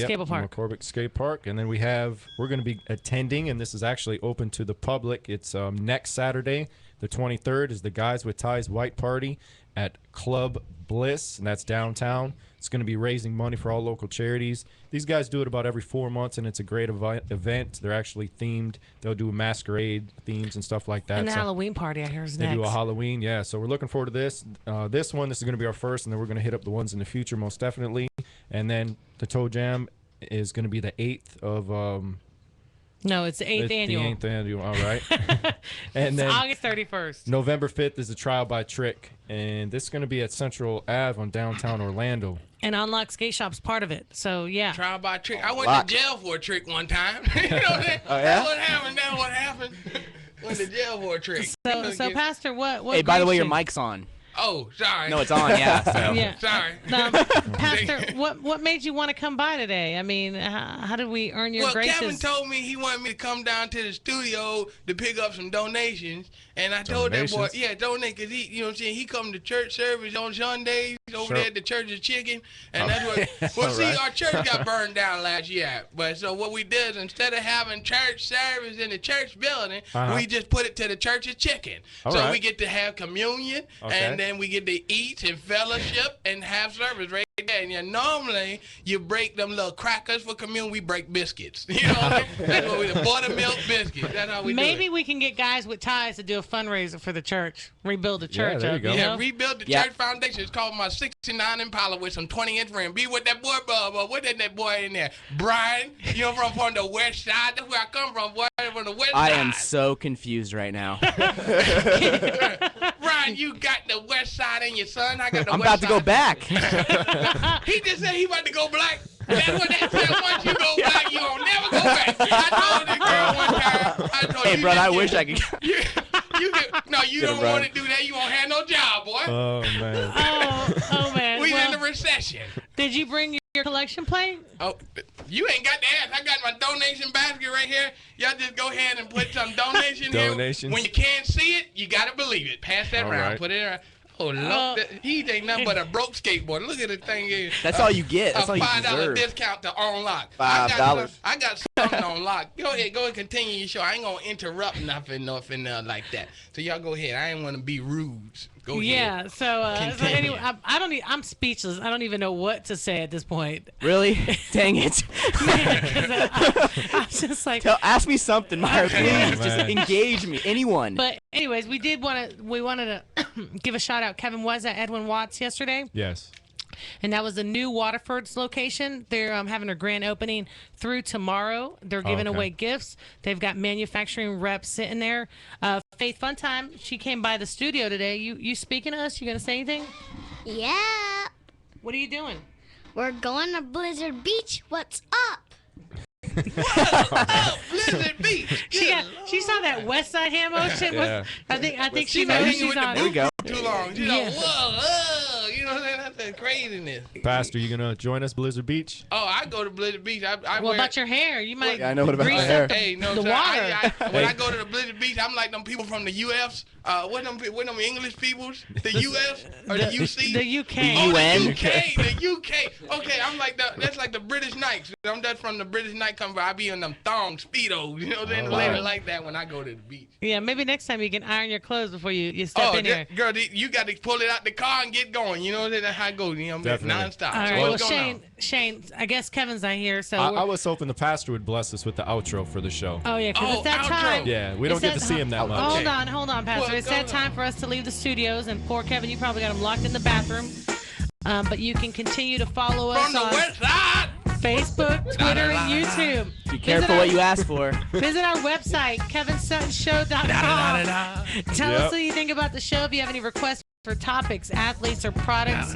Cable Park. McCormick's Skate Park. And then we're going to be attending, and this is actually open to the public. It's next Saturday, the 23rd, is the Guys with Ties White Party at Club Bliss, and that's downtown. It's going to be raising money for all local charities. These guys do it about every 4 months, and it's a great event. They're actually themed. They'll do masquerade themes and stuff like that. And the Halloween party, I hear, is next. They do a Halloween, yeah. So we're looking forward to this. This is going to be our first, and then we're going to hit up the ones in the future, most definitely. And then the Toe Jam is going to be the 8th of... No, it's the 8th annual. The 8th annual, all right. And then August 31st. November 5th is the Trial by Trick, and this is going to be at Central Ave on downtown Orlando. And Unlock Skate Shop's part of it, so yeah. Trial by Trick. I went to jail for a trick one time. You know what I'm saying? Oh, yeah? That's what happened. Went to jail for a trick. So Pastor, what Hey, by the way, your mic's on. Oh, sorry. No, it's on, yeah. So. Yeah. Sorry. Pastor, what made you want to come by today? I mean, how did we earn your graces? Kevin told me he wanted me to come down to the studio to pick up some donations, and I told that boy, donate, because he, you know what I'm saying, he come to church service on Sundays over there at the Church of Chicken, and that's what, our church got burned down last year, but so what we did is instead of having church service in the church building, we just put it to the Church of Chicken. We get to have communion, and then we get to eat and fellowship and have service right there. And normally you break them little crackers for communion. We break biscuits. You know what I mean? That's what we do. Buttermilk biscuits. That's how we do it. Maybe we can get guys with ties to do a fundraiser for the church. Rebuild the church. There you go. Yeah, rebuild the church foundation. It's called my 69 Impala with some 20-inch rim. Be with that boy, what is that boy in there? Brian, you know, from the west side. That's where I come from, boy, from the west side. I am so confused right now. Brian, you got the west side in your son. I got the I'm west about to go back. He just said he about to go black. That's what that said. Once you go black, you don't never go back. I told this girl one time. Hey, bro, I wish I could. You don't want to do that. You won't have no job, boy. Oh, man. Oh, man. We in the recession. Did you bring your collection plate? Oh, you ain't got to ask. I got my donation basket right here. Y'all just go ahead and put some donation here. When you can't see it, you got to believe it. Pass that around. Right. Put it around. Oh, look, he ain't nothing but a broke skateboard. Look at the thing here. That's all you get. That's all you deserve. $5 discount to on lock. $5. I got something on lock. Go ahead, continue your show. I ain't gonna interrupt nothing like that. So y'all go ahead. I ain't wanna be rude. Go ahead. Yeah. So anyway, I'm speechless. I don't even know what to say at this point. Really? Dang it. I'm just like. Ask me something, Myra. Please, just engage me. Anyone. But anyways, we wanted to give a shout out. Kevin was at Edwin Watts yesterday. Yes. And that was the new Waterford's location. They're having a grand opening through tomorrow. They're giving away gifts. They've got manufacturing reps sitting there. Faith Funtime, she came by the studio today. You speaking to us? You gonna say anything? Yeah. What are you doing? We're going to Blizzard Beach. What's up? Blizzard Beach. She saw that West Side Hamo shit. Yeah. I think she knows she's on. There we go. Too long. She's like, whoa, you know what I'm saying? That's the craziness. Pastor, you gonna join us, Blizzard Beach? Oh, I go to Blizzard Beach. What about your hair? You might. Yeah, I know what about my hair. Hey, no, the sir. water. When I go to the Blizzard Beach, I'm like them people from the UFs. What them English peoples? The UFs or the UC? The UK. Oh, the UK. The UK. Okay, I'm like that's like the British Knights. I'm just from the British Knight come by. I be in them thong speedos. You know what I'm saying? The lady like that when I go to the beach. Yeah, maybe next time you can iron your clothes before you step in here. Girl, you got to pull it out the car and get going. You know that's how it goes. You know, nonstop. All right, well, Shane, I guess Kevin's not here, so I was hoping the pastor would bless us with the outro for the show. Oh yeah, because it's that time. Yeah, we don't get to see him that much. Hold on, Pastor. It's that time for us to leave the studios, and poor Kevin, you probably got him locked in the bathroom. But you can continue to follow us on Facebook, Twitter, and YouTube. Be careful what you ask for. Visit our website, kevinsuttonshow.com. Tell us what you think about the show. If you have any requests for topics, athletes, or products,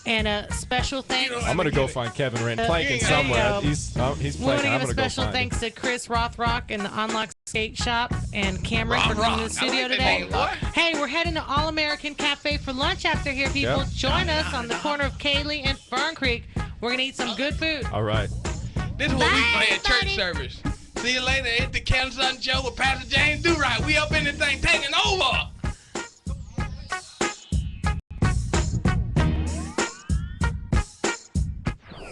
and a special thanks. I'm gonna go find Kevin planking somewhere. He's planking. We want to give a special thanks to Chris Rothrock and the Unlock Skate Shop and Cameron for coming to the studio today. Hey, we're heading to All American Cafe for lunch after here, people. Join us on the corner of Cayley and Fern Creek. We're gonna eat some good food. All right. This is what we play at church service. See you later. It's the Kevin Sutton Show with Pastor James Do-Right. We up in this thing taking over.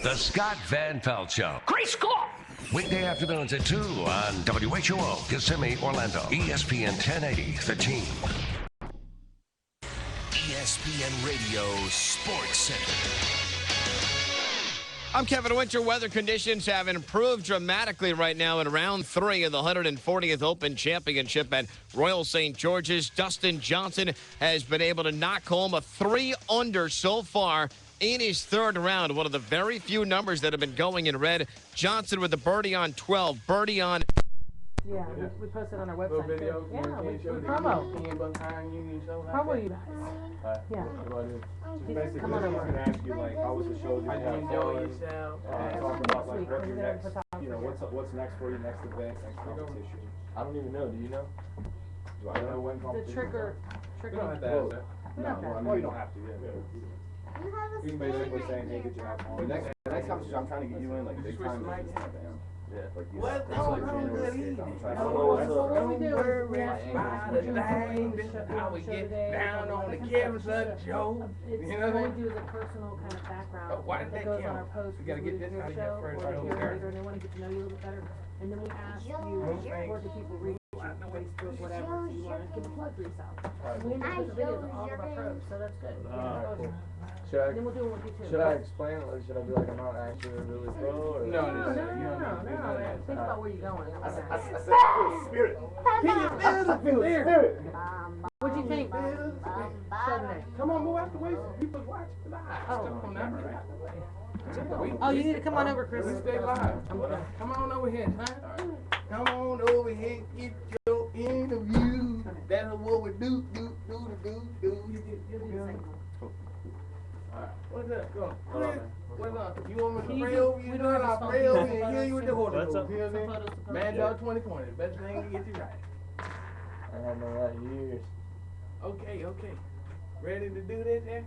The Scott Van Pelt Show. Great Scott! Weekday afternoons at 2 on WHOO, Kissimmee, Orlando. ESPN 1080, The Team. ESPN Radio Sports Center. I'm Kevin Winter. Weather conditions have improved dramatically right now in round 3 of the 140th Open Championship at Royal St. George's. Dustin Johnson has been able to knock home a 3-under so far in his third round. One of the very few numbers that have been going in red. Johnson with the birdie on 12, birdie on... Yeah, we posted on our website. Video, we promo. Promo you guys. Yeah. Basically, come on over. He's gonna ask you like, how was the show? Did you have fun? Talk about like what your next, what's next for you, next event, next competition. I don't even know. Do you know? Do I know when competition? The trigger. You don't have to ask that. Well, you don't have to. Yeah. You can basically say, hey, good job. The next competition I'm trying to get you in, like big time, is just not damn. Yeah, like you. What's It's going like on, January good 6th. evening? I'm trying Don't to worry What's about a thing. This is how we get down on the Kevin Sutton Show. You know what I mean? do is a personal kind of background Why did that that goes count? on our post. We gotta get this out of here show first. or Right over here there. later, and they want to get to know you a little bit better. And then we ask you where do people reach you, Facebook, whatever. If you want to give a plug for yourself. And we end up with the videos of all of our pros, so that's good. Cool. And then we'll do it with you too. Should I explain it? Like, should I be like, I'm not actually a really pro? Or No. Think about where you're going. I said, spirit. Can you feel the spirit? What'd you think? Chardonnay. Come on, move out the way so people watch live. Stuff on that right. Oh, you need to come on over, Chris. We stay live. Come on over here, son. Come on over here, get your interview. That's what we do. What's up? Go. What's up? You want me to pray over you? You know I'll pray over you and heal you with the Holy Ghost. You know what I mean? Man, dog 2020. Best thing to get you right. I had no that years. Okay. Ready to do this, eh?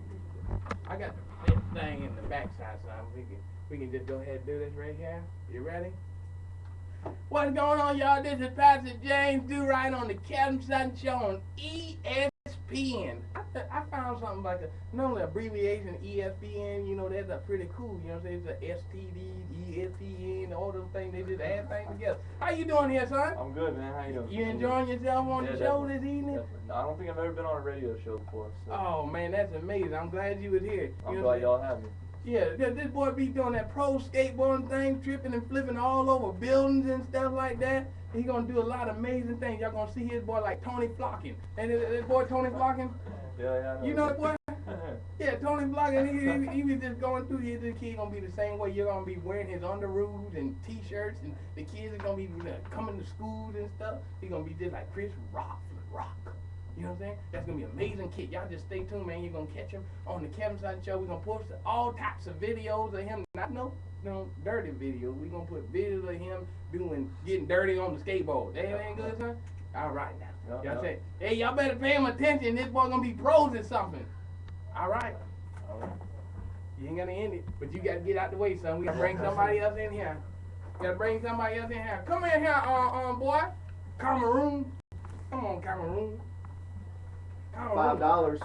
I got the thing in the backside, son. We can just go ahead and do this right here. You ready? What's going on, y'all? This is Pastor James Do Right on the Kevin Sutton Show on ESPN. I found something like normally abbreviation ESPN, you know, that's pretty cool. You know what I'm saying? It's a STD, ESPN, all those things. They just add things together. How you doing here, son? I'm good, man. How you doing? You enjoying yourself on the show this evening? Definitely. No, I don't think I've ever been on a radio show before. So. Oh, man, that's amazing. I'm glad you was here. I'm glad y'all have me. Yeah, this boy be doing that pro skateboarding thing, tripping and flipping all over buildings and stuff like that. He gonna do a lot of amazing things. Y'all gonna see his boy like Tony Flockin. And this boy Tony Flockin, Yeah, I know. you know that boy? Yeah, Tony Flockin, he be just going through here. This kid gonna be the same way. You're gonna be wearing his underoos and t-shirts, and the kids are gonna be coming to schools and stuff. He gonna be just like Chris Rock. You know what I'm saying? That's gonna be an amazing kid. Y'all just stay tuned, man. You're gonna catch him on the Kevin Sutton Show. We're gonna post all types of videos of him. Not no dirty videos. We're gonna put videos of him getting dirty on the skateboard. That ain't good, son? All right now. Y'all say, hey, y'all better pay him attention. This boy gonna be pros at something. All right. You ain't gonna end it, but you gotta get out the way, son. We gotta bring somebody else in here. Come in here, boy. Cameroon. Come on, Cameroon. $5.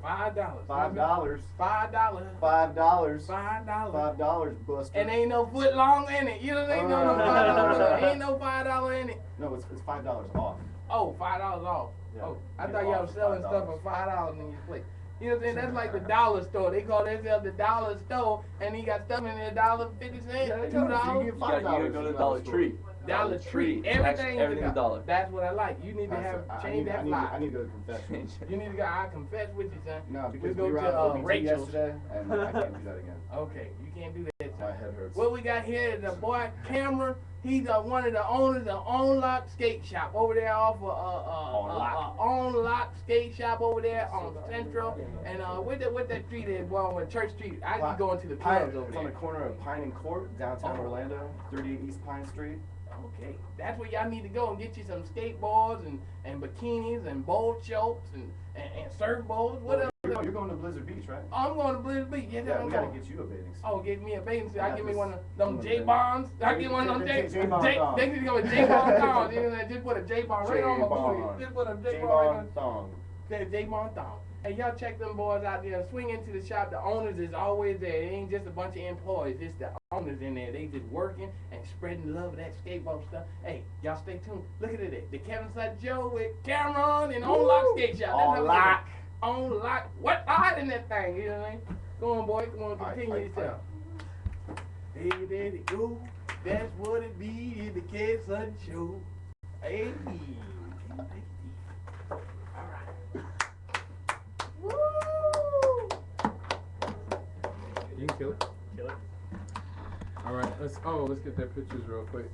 $5. $5. $5, Buster. And ain't no foot long in it. You know, ain't no $5. Ain't no $5 in it. No, it's $5 off. Oh, $5 off. Yeah. Oh, I thought y'all was selling stuff for $5 in your place. You know what I'm saying? That's like the dollar store. They call themselves the dollar store, and he got stuff in there $1.50, $2. You gotta go to the Dollar Tree. Dollar Tree. Everything is a dollar. That's what I like. You need to change that fly. I need to go to confession. You need to go. I confess with you, son. No, because we we were go out to at Rachel's yesterday, and I can't do that again. Okay, you can't do that. My head hurts. What we got here is a boy Cameron. He's one of the owners of On Lock Skate Shop over there off of On Lock Skate Shop over there on Central. And what that street is, well, on Church Street. I be going to the clubs over It's there. on the corner of Pine and Court, downtown Orlando, 38 East Pine Street. Okay, that's where y'all need to go and get you some skateboards and bikinis and bowl shorts and surfboards. What else? You're going to Blizzard Beach, right? Oh, I'm going to Blizzard Beach. Yeah, we gotta get you a bathing suit. Oh, get me a bathing suit. I give me one of them J-Bonds. I get one of them They need to go with J-Bond thongs. You know, just put a J-Bond right on my booty. Just put a J-Bond right on. Thong. J-Bond thong. Hey, y'all check them boys out there. Swing into the shop. The owners is always there. It ain't just a bunch of employees. It's the owners in there. They just working and spreading love of that skateboard stuff. Hey, y'all stay tuned. Look at it. The Kevin Sutton Show with Cameron and On Lock Skate Shop. On Lock. On Lock. What hiding that thing? You know what I mean? Go on, boy. Come on, continue yourself. Hey, there they go. That's what it be in the Kevin Sutton Show. Hey. You can kill it. All right, let's get their pictures real quick.